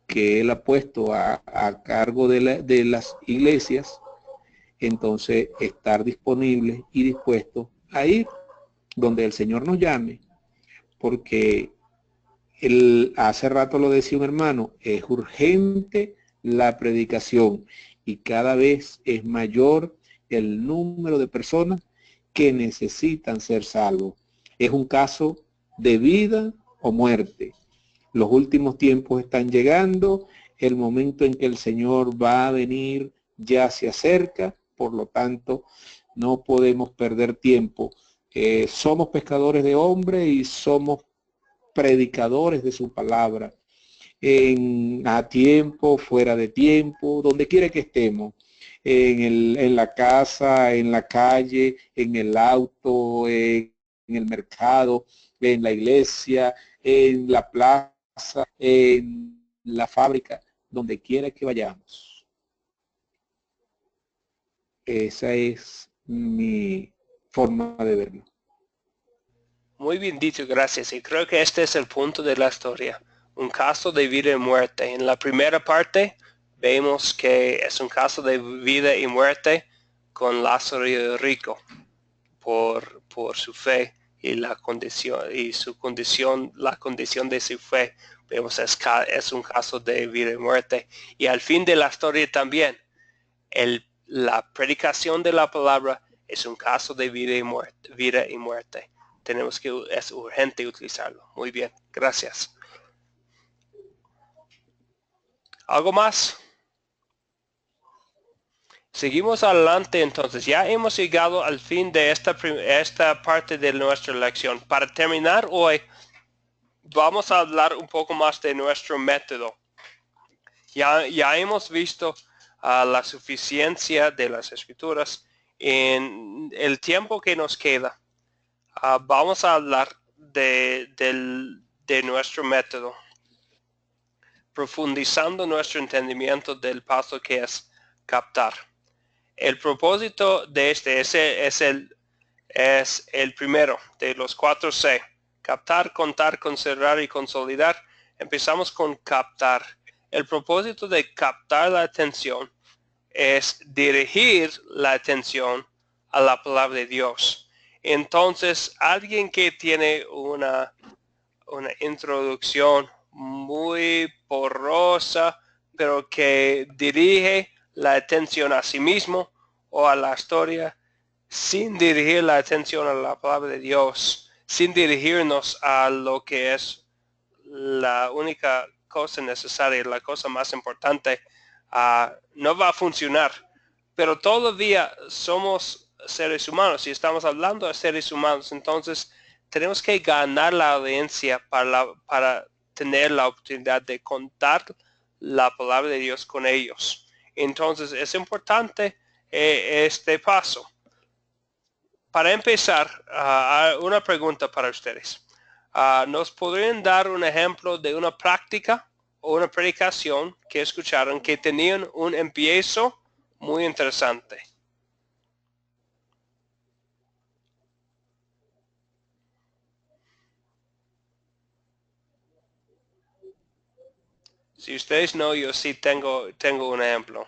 que Él ha puesto a cargo de las iglesias, entonces estar disponibles y dispuestos a ir donde el Señor nos llame, porque hace rato lo decía un hermano, es urgente la predicación y cada vez es mayor el número de personas que necesitan ser salvos. Es un caso de vida o muerte. Los últimos tiempos están llegando, el momento en que el Señor va a venir ya se acerca, por lo tanto no podemos perder tiempo. Somos pescadores de hombres y somos predicadores de su palabra, a tiempo, fuera de tiempo, donde quiera que estemos, en la casa, en la calle, en el auto, en el mercado, en la iglesia, en la plaza, en la fábrica, donde quiera que vayamos. Esa es mi forma de verlo. Muy bien dicho, gracias. Y creo que este es el punto de la historia. Un caso de vida y muerte. En la primera parte vemos que es un caso de vida y muerte con Lázaro el rico por su fe y la condición la condición de su fe. Vemos es un caso de vida y muerte. Y al fin de la historia también, la predicación de la palabra es un caso de vida y muerte. Es urgente utilizarlo. Muy bien, gracias. ¿Algo más? Seguimos adelante entonces. Ya hemos llegado al fin de esta parte de nuestra lección. Para terminar hoy, vamos a hablar un poco más de nuestro método. Ya hemos visto la suficiencia de las escrituras. En el tiempo que nos queda, vamos a hablar de nuestro método, profundizando nuestro entendimiento del paso que es captar. El propósito de este es el primero de los 4C. Captar, contar, considerar y consolidar. Empezamos con captar. El propósito de captar la atención es dirigir la atención a la palabra de Dios. Entonces, alguien que tiene una introducción muy porrosa, pero que dirige la atención a sí mismo o a la historia, sin dirigir la atención a la palabra de Dios, sin dirigirnos a lo que es la única cosa necesaria, la cosa más importante, no va a funcionar. Pero todavía somos seres humanos y estamos hablando de seres humanos, entonces tenemos que ganar la audiencia para tener la oportunidad de contar la palabra de Dios con ellos. Entonces es importante este paso. Para empezar, una pregunta para ustedes. ¿Nos podrían dar un ejemplo de una práctica o una predicación que escucharon que tenían un empiezo muy interesante? Si ustedes no, yo sí tengo un ejemplo.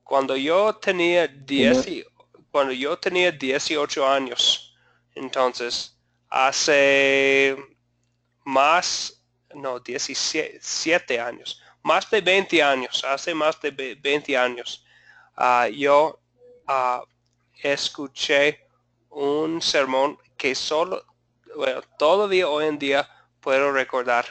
Cuando yo tenía 18 años, entonces hace 17 años, más de 20 años, hace más de 20 años, yo escuché un sermón que todavía hoy en día puedo recordar.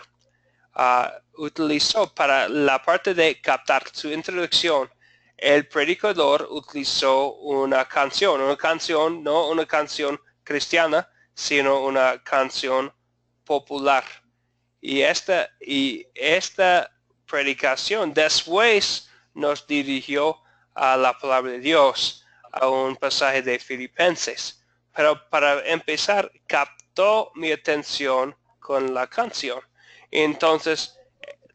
utilizó para la parte de captar su introducción. El predicador utilizó una canción, no una canción cristiana, sino una canción popular. Y esta predicación después nos dirigió a la palabra de Dios, a un pasaje de Filipenses. Pero para empezar, captó mi atención con la canción. Entonces,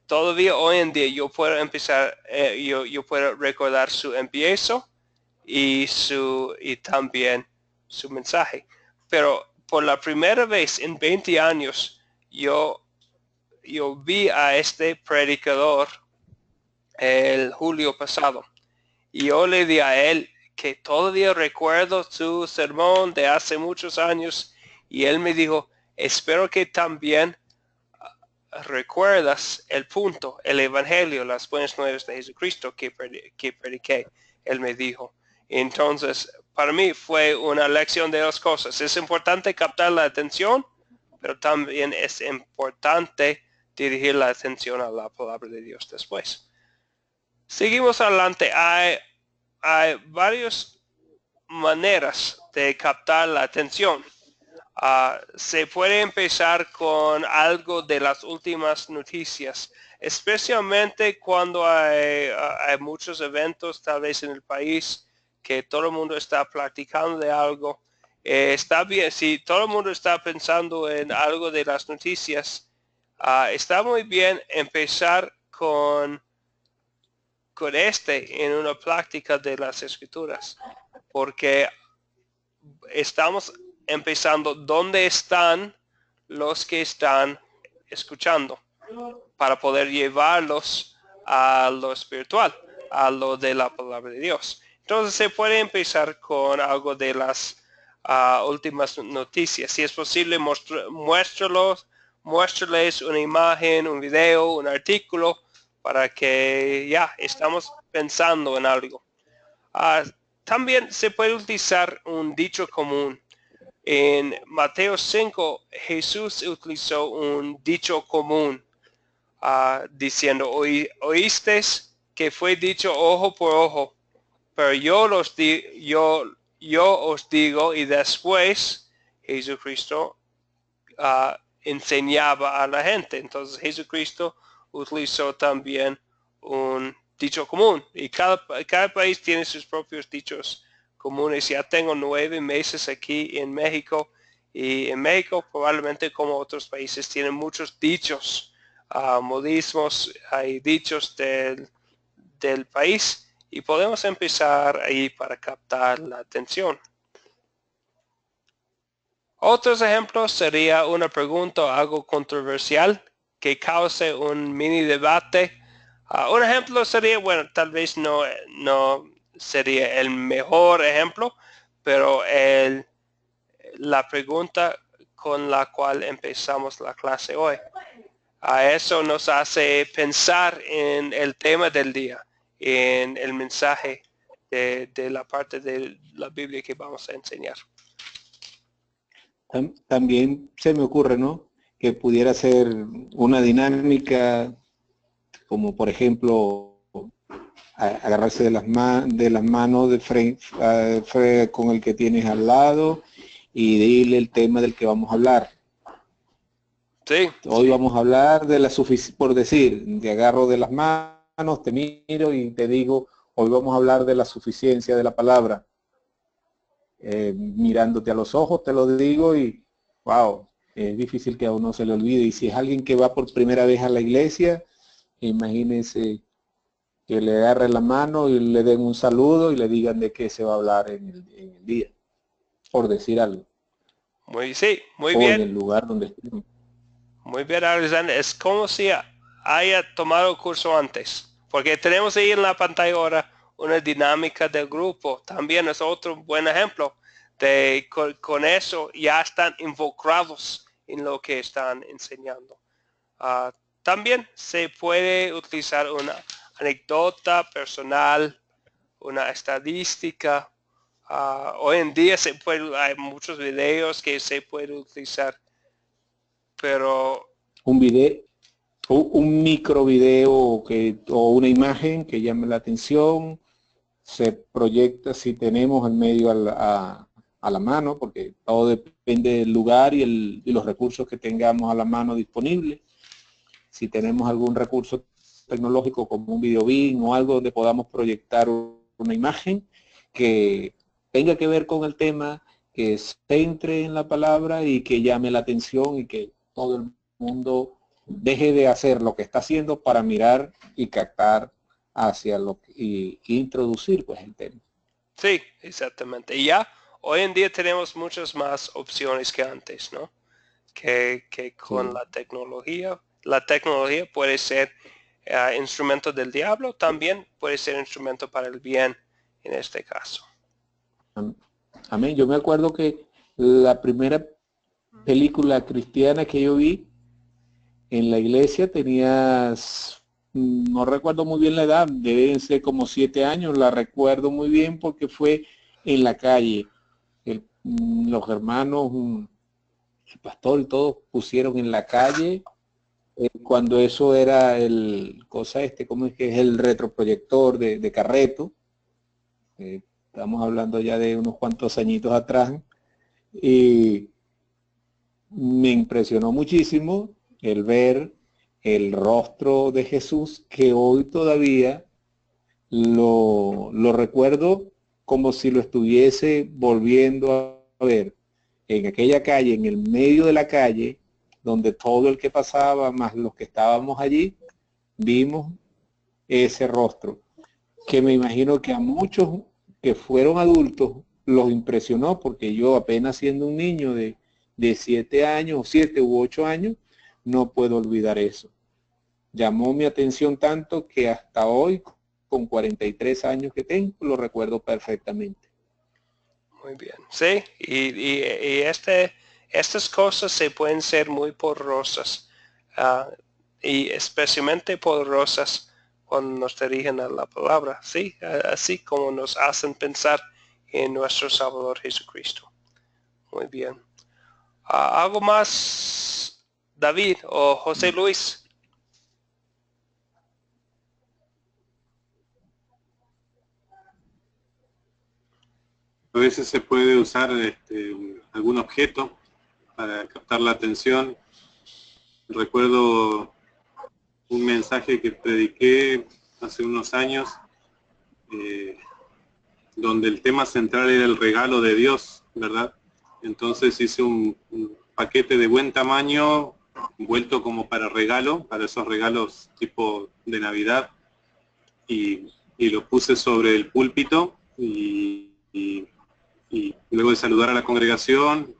todavía hoy en día yo puedo empezar, yo puedo recordar su empiezo y también su mensaje. Pero por la primera vez en 20 años, yo vi a este predicador el julio pasado. Y yo le di a él que todavía recuerdo su sermón de hace muchos años. Y él me dijo, espero que también recuerdas el punto, el evangelio, las buenas nuevas de Jesucristo que prediqué. Él me dijo. Entonces, para mí fue una lección de dos cosas. Es importante captar la atención, pero también es importante dirigir la atención a la palabra de Dios después. Seguimos adelante. Hay varias maneras de captar la atención. Se puede empezar con algo de las últimas noticias, especialmente cuando hay muchos eventos tal vez en el país que todo el mundo está platicando de algo. Está bien, si todo el mundo está pensando en algo de las noticias, está muy bien empezar con en una práctica de las escrituras, porque estamos empezando dónde están los que están escuchando para poder llevarlos a lo espiritual, a lo de la palabra de Dios. Entonces se puede empezar con algo de las últimas noticias. Si es posible, muéstrales una imagen, un video, un artículo para que ya estamos pensando en algo. También se puede utilizar un dicho común. En Mateo 5, Jesús utilizó un dicho común diciendo, oísteis que fue dicho ojo por ojo, pero yo os digo, y después Jesucristo enseñaba a la gente. Entonces Jesucristo utilizó también un dicho común, y cada país tiene sus propios dichos comunes. Ya tengo 9 meses aquí en México, y en México probablemente como otros países tienen muchos dichos, modismos, hay dichos del país, y podemos empezar ahí para captar la atención. Otros ejemplos sería una pregunta o algo controversial que cause un mini debate. Un ejemplo sería, bueno, tal vez no sería el mejor ejemplo, pero la pregunta con la cual empezamos la clase hoy. Eso nos hace pensar en el tema del día, en el mensaje de la parte de la Biblia que vamos a enseñar. También se me ocurre, ¿no?, que pudiera ser una dinámica, como por ejemplo agarrarse de las manos de frente con el que tienes al lado y dile el tema del que vamos a hablar. Sí. Hoy vamos a hablar de la suficiencia, por decir, te agarro de las manos, te miro y te digo, hoy vamos a hablar de la suficiencia de la palabra. Mirándote a los ojos te lo digo, y wow, es difícil que a uno se le olvide. Y si es alguien que va por primera vez a la iglesia, imagínense que le agarre la mano y le den un saludo y le digan de qué se va a hablar en el día, por decir algo. Muy o bien. En el lugar donde estemos. Muy bien, Alexander. Es como si haya tomado el curso antes, porque tenemos ahí en la pantalla ahora una dinámica del grupo. También es otro buen ejemplo de con eso ya están involucrados en lo que están enseñando. También se puede utilizar una anécdota personal, una estadística. Hoy en día hay muchos videos que se puede utilizar, pero Un video, un micro video o una imagen que llame la atención, se proyecta si tenemos el medio a la mano, porque todo depende del lugar y los recursos que tengamos a la mano disponibles. Si tenemos algún recurso tecnológico como un video BIM o algo donde podamos proyectar una imagen que tenga que ver con el tema, que se centre en la palabra y que llame la atención y que todo el mundo deje de hacer lo que está haciendo para mirar y captar hacia lo y introducir pues el tema. Sí, exactamente. Y ya hoy en día tenemos muchas más opciones que antes, ¿no? Que con Sí. la tecnología puede ser instrumento del diablo, también puede ser instrumento para el bien en este caso. Amén. Yo me acuerdo que la primera película cristiana que yo vi en la iglesia tenías, no recuerdo muy bien la edad, deben ser como 7 años, la recuerdo muy bien porque fue en la calle. Los hermanos, el pastor y todos pusieron en la calle cuando eso era ¿cómo es que es el retroproyector de carreto? Estamos hablando ya de unos cuantos añitos atrás. Y me impresionó muchísimo el ver el rostro de Jesús, que hoy todavía lo recuerdo como si lo estuviese volviendo a ver en aquella calle, en el medio de la calle, donde todo el que pasaba, más los que estábamos allí, vimos ese rostro, que me imagino que a muchos que fueron adultos los impresionó, porque yo apenas siendo un niño de 7 años, 7 u 8 años, no puedo olvidar eso. Llamó mi atención tanto que hasta hoy, con 43 años que tengo, lo recuerdo perfectamente. Muy bien. Sí, y estas cosas se pueden ser muy poderosas, y especialmente poderosas cuando nos dirigen a la palabra, sí, así como nos hacen pensar en nuestro Salvador Jesucristo. Muy bien. ¿Algo más, David o José Luis? A veces se puede usar algún objeto para captar la atención. Recuerdo un mensaje que prediqué hace unos años, donde el tema central era el regalo de Dios, ¿verdad? Entonces hice un paquete de buen tamaño, vuelto como para regalo, para esos regalos tipo de Navidad, y lo puse sobre el púlpito y luego de saludar a la congregación,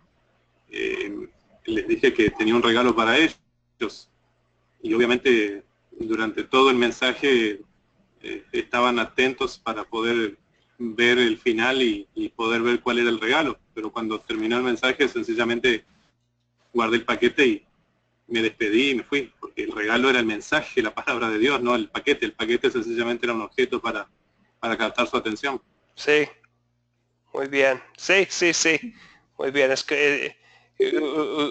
les dije que tenía un regalo para ellos. Y obviamente durante todo el mensaje estaban atentos para poder ver el final y poder ver cuál era el regalo. Pero cuando terminó el mensaje, sencillamente guardé el paquete y me despedí y me fui, porque el regalo era el mensaje, la palabra de Dios, no el paquete. El paquete sencillamente era un objeto para captar su atención. Sí, muy bien. Sí, sí, sí. Muy bien. Es que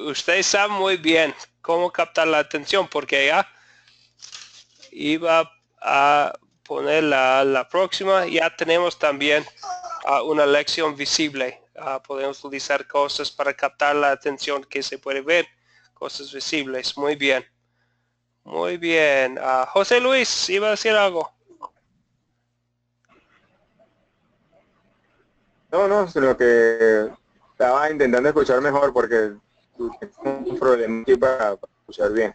usted sabe muy bien cómo captar la atención, porque ya iba a poner la próxima. Ya tenemos también una lección visible. Podemos utilizar cosas para captar la atención que se puede ver, cosas visibles. Muy bien. Muy bien. José Luis, iba a decir algo. No, sino que estaba intentando escuchar mejor porque tengo un problema aquí para escuchar bien.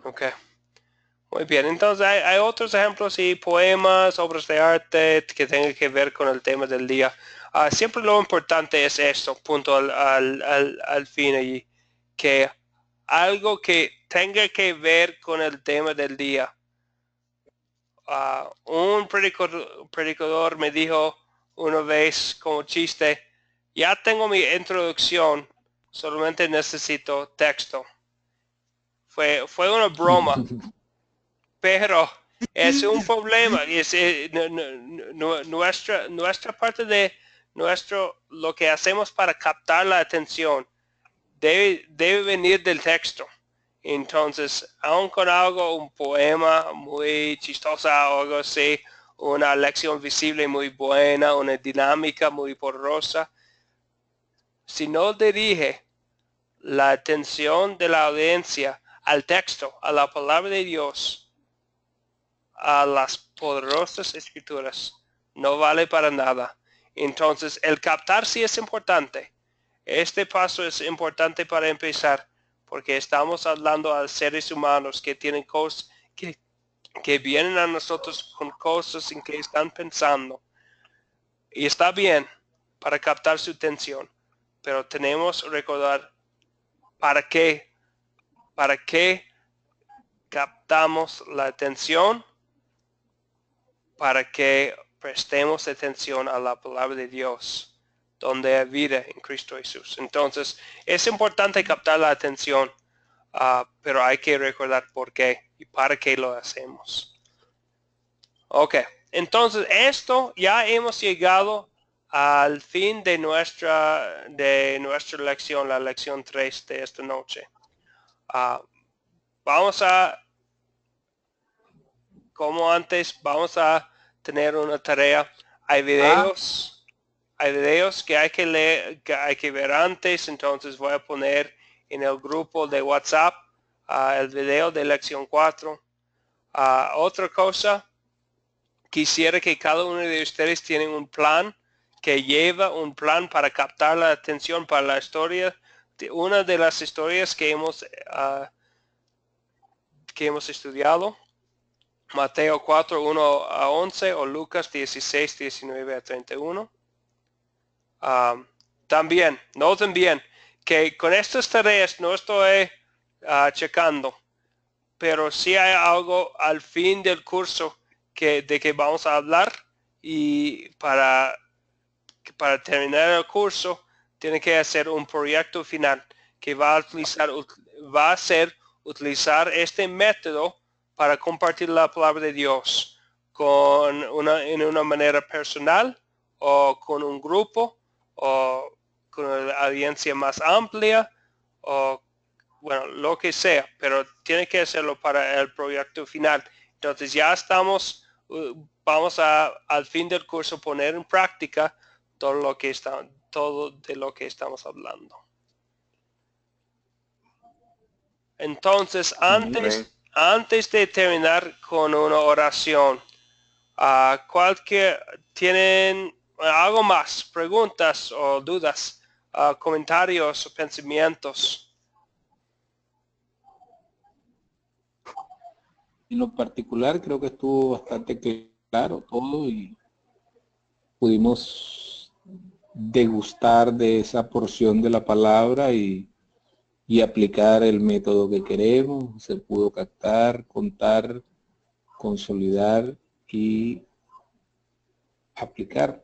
Ok. Muy bien, entonces hay otros ejemplos y poemas, obras de arte que tengan que ver con el tema del día. Siempre lo importante es esto, punto al fin allí, que algo que tenga que ver con el tema del día. Un predicador me dijo una vez como chiste, ya tengo mi introducción, solamente necesito texto. Fue una broma. Pero es un problema. Es, nuestra parte de lo que hacemos para captar la atención debe venir del texto. Entonces, aun con algo, un poema muy chistosa o algo así, una lección visible muy buena, una dinámica muy poderosa, si no dirige la atención de la audiencia al texto, a la palabra de Dios, a las poderosas escrituras, no vale para nada. Entonces, el captar sí es importante. Este paso es importante para empezar, porque estamos hablando a seres humanos que tienen cosas, que vienen a nosotros con cosas en que están pensando. Y está bien para captar su atención, pero tenemos que recordar para qué captamos la atención, para que prestemos atención a la palabra de Dios, donde hay vida en Cristo Jesús. Entonces, es importante captar la atención, pero hay que recordar por qué y para qué lo hacemos. Ok, entonces esto ya hemos llegado al fin de nuestra lección, la lección 3 de esta noche. Vamos a, como antes, vamos a tener una tarea. Hay videos que hay que leer, que hay que ver antes, entonces voy a poner en el grupo de WhatsApp el video de lección 4. Otra cosa, quisiera que cada uno de ustedes tiene un plan, que lleva un plan para captar la atención para la historia. Una de las historias que hemos estudiado, Mateo 4, 1 a 11 o Lucas 16, 19 a 31. También, noten bien que con estas tareas no estoy checando, pero sí hay algo al fin del curso de que vamos a hablar, y para terminar el curso tiene que hacer un proyecto final que va a ser utilizar este método para compartir la palabra de Dios en una manera personal o con un grupo o con una audiencia más amplia o bueno, lo que sea, pero tiene que hacerlo para el proyecto final. Entonces ya vamos al fin del curso poner en práctica todo de lo que estamos hablando. Entonces, antes de terminar con una oración, ¿tienen algo más? ¿Preguntas o dudas? ¿Comentarios o pensamientos? En lo particular creo que estuvo bastante claro todo y pudimos degustar de esa porción de la palabra y aplicar el método que queremos. Se pudo captar, contar, consolidar y aplicar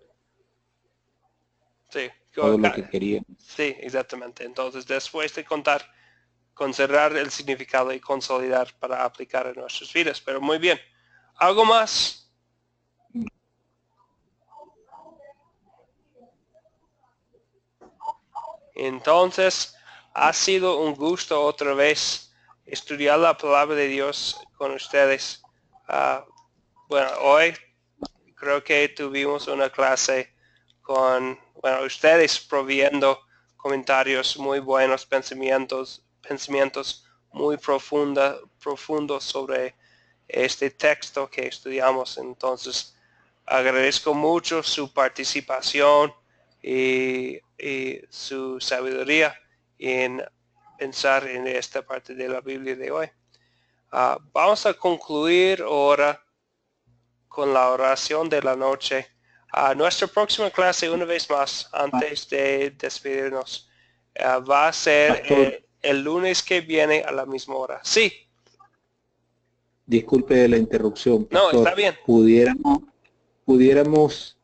todo lo que queríamos. Sí, exactamente. Entonces, después de considerar el significado y consolidar para aplicar en nuestras vidas. Pero muy bien. ¿Algo más? Entonces, ha sido un gusto otra vez estudiar la palabra de Dios con ustedes. Bueno, hoy creo que tuvimos una clase con ustedes proviendo comentarios muy buenos, pensamientos muy profundos sobre este texto que estudiamos. Entonces, agradezco mucho su participación y su sabiduría en pensar en esta parte de la Biblia de hoy. Vamos a concluir ahora con la oración de la noche. Nuestra próxima clase, una vez más, antes de despedirnos, va a ser el lunes que viene a la misma hora. Sí. Disculpe la interrupción, pastor. No, está bien. Pudiéramos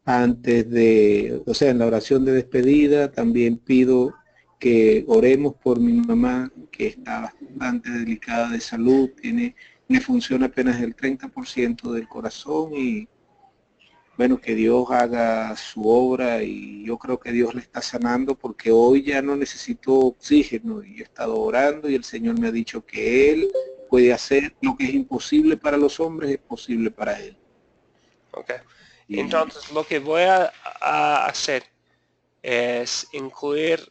antes de, o sea, en la oración de despedida, también pido que oremos por mi mamá, que está bastante delicada de salud, le funciona apenas el 30% del corazón y bueno, que Dios haga su obra y yo creo que Dios le está sanando porque hoy ya no necesito oxígeno y he estado orando y el Señor me ha dicho que Él puede hacer lo que es imposible para los hombres, es posible para Él. Ok. Y Entonces lo que voy a hacer es incluir,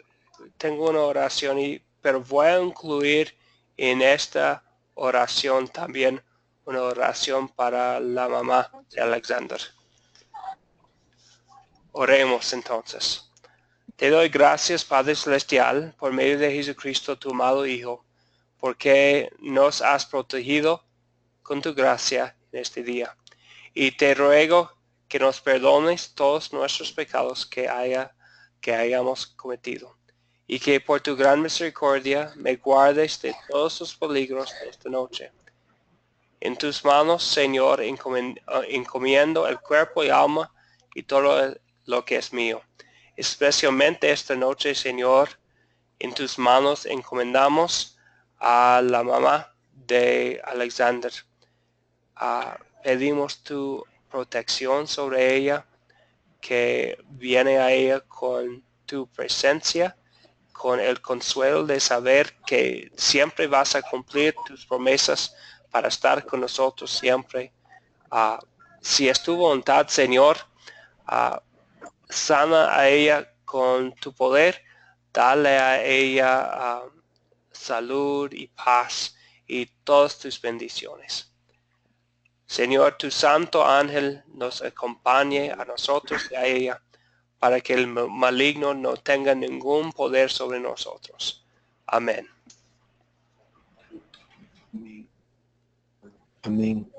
tengo una oración, pero voy a incluir en esta oración también una oración para la mamá de Alexander. Oremos entonces. Te doy gracias, Padre Celestial, por medio de Jesucristo, tu amado Hijo, porque nos has protegido con tu gracia en este día. Y te ruego que nos perdones todos nuestros pecados que hayamos cometido. Y que por tu gran misericordia me guardes de todos los peligros de esta noche. En tus manos, Señor, encomiendo el cuerpo y alma y todo lo que es mío. Especialmente esta noche, Señor, en tus manos encomendamos a la mamá de Alexander. Pedimos tu protección sobre ella, que viene a ella con tu presencia, con el consuelo de saber que siempre vas a cumplir tus promesas para estar con nosotros siempre. Si es tu voluntad, Señor, sana a ella con tu poder, dale a ella salud y paz y todas tus bendiciones. Señor, tu santo ángel nos acompañe a nosotros y a ella, para que el maligno no tenga ningún poder sobre nosotros. Amén. amén.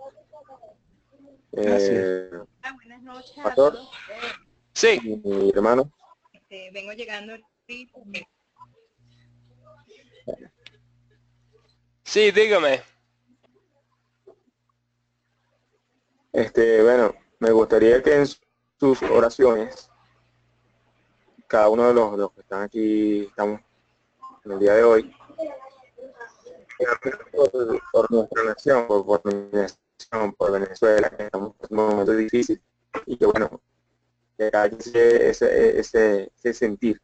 Gracias. Buenas noches a Pastor, todos. Sí, mi hermano, Vengo llegando ahorita. sí, dígame. bueno, me gustaría que en sus oraciones, cada uno de los que están aquí, estamos en el día de hoy, por nuestra nación, por mi nación, por Venezuela, que estamos en un momento difícil, y que bueno, que haya ese sentir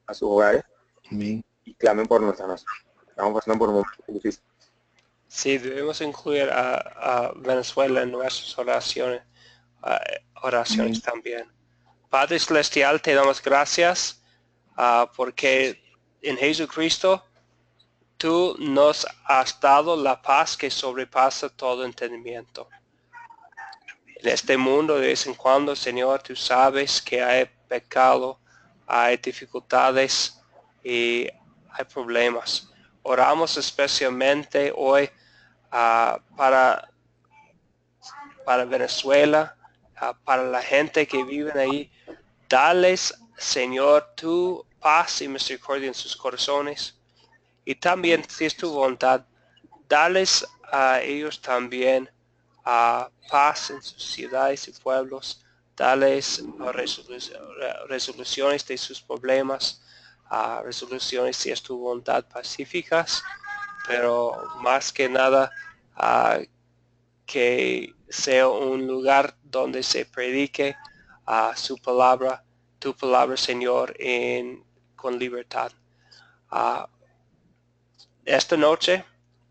a sus hogares Amén. y clamen por nuestra nación. Estamos pasando por un momento difícil. Sí, debemos incluir a Venezuela en nuestras oraciones también. Padre Celestial, te damos gracias porque en Jesucristo tú nos has dado la paz que sobrepasa todo entendimiento. En este mundo de vez en cuando, Señor, tú sabes que hay pecado, hay dificultades y hay problemas. Oramos especialmente hoy para Venezuela, para la gente que vive ahí. Dales, Señor, tu paz y misericordia en sus corazones. Y también, si es tu voluntad, dales a ellos también paz en sus ciudades y pueblos. Dales resoluciones de sus problemas, resoluciones, si es tu voluntad, pacíficas, pero más que nada que sea un lugar donde se predique su palabra, tu palabra, Señor, con libertad. Esta noche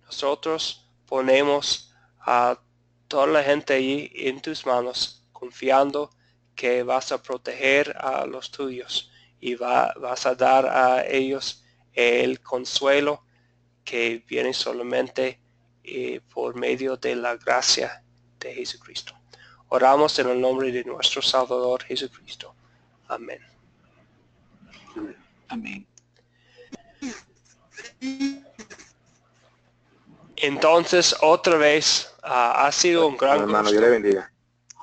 nosotros ponemos a toda la gente allí en tus manos, confiando que vas a proteger a los tuyos y vas a dar a ellos el consuelo que viene solamente por medio de la gracia de Jesucristo. Oramos en el nombre de nuestro Salvador Jesucristo. Amén. Amén. Entonces, otra vez, ha sido un gran Hermano, Dios le gusto, bendiga.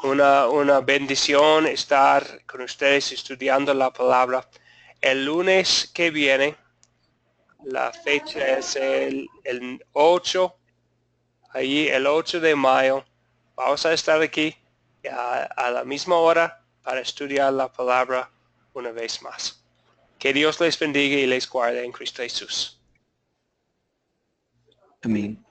una bendición estar con ustedes estudiando la palabra. El lunes que viene, la fecha es el 8, allí el 8 de mayo, vamos a estar aquí a la misma hora para estudiar la palabra una vez más. Que Dios les bendiga y les guarde en Cristo Jesús. Amén.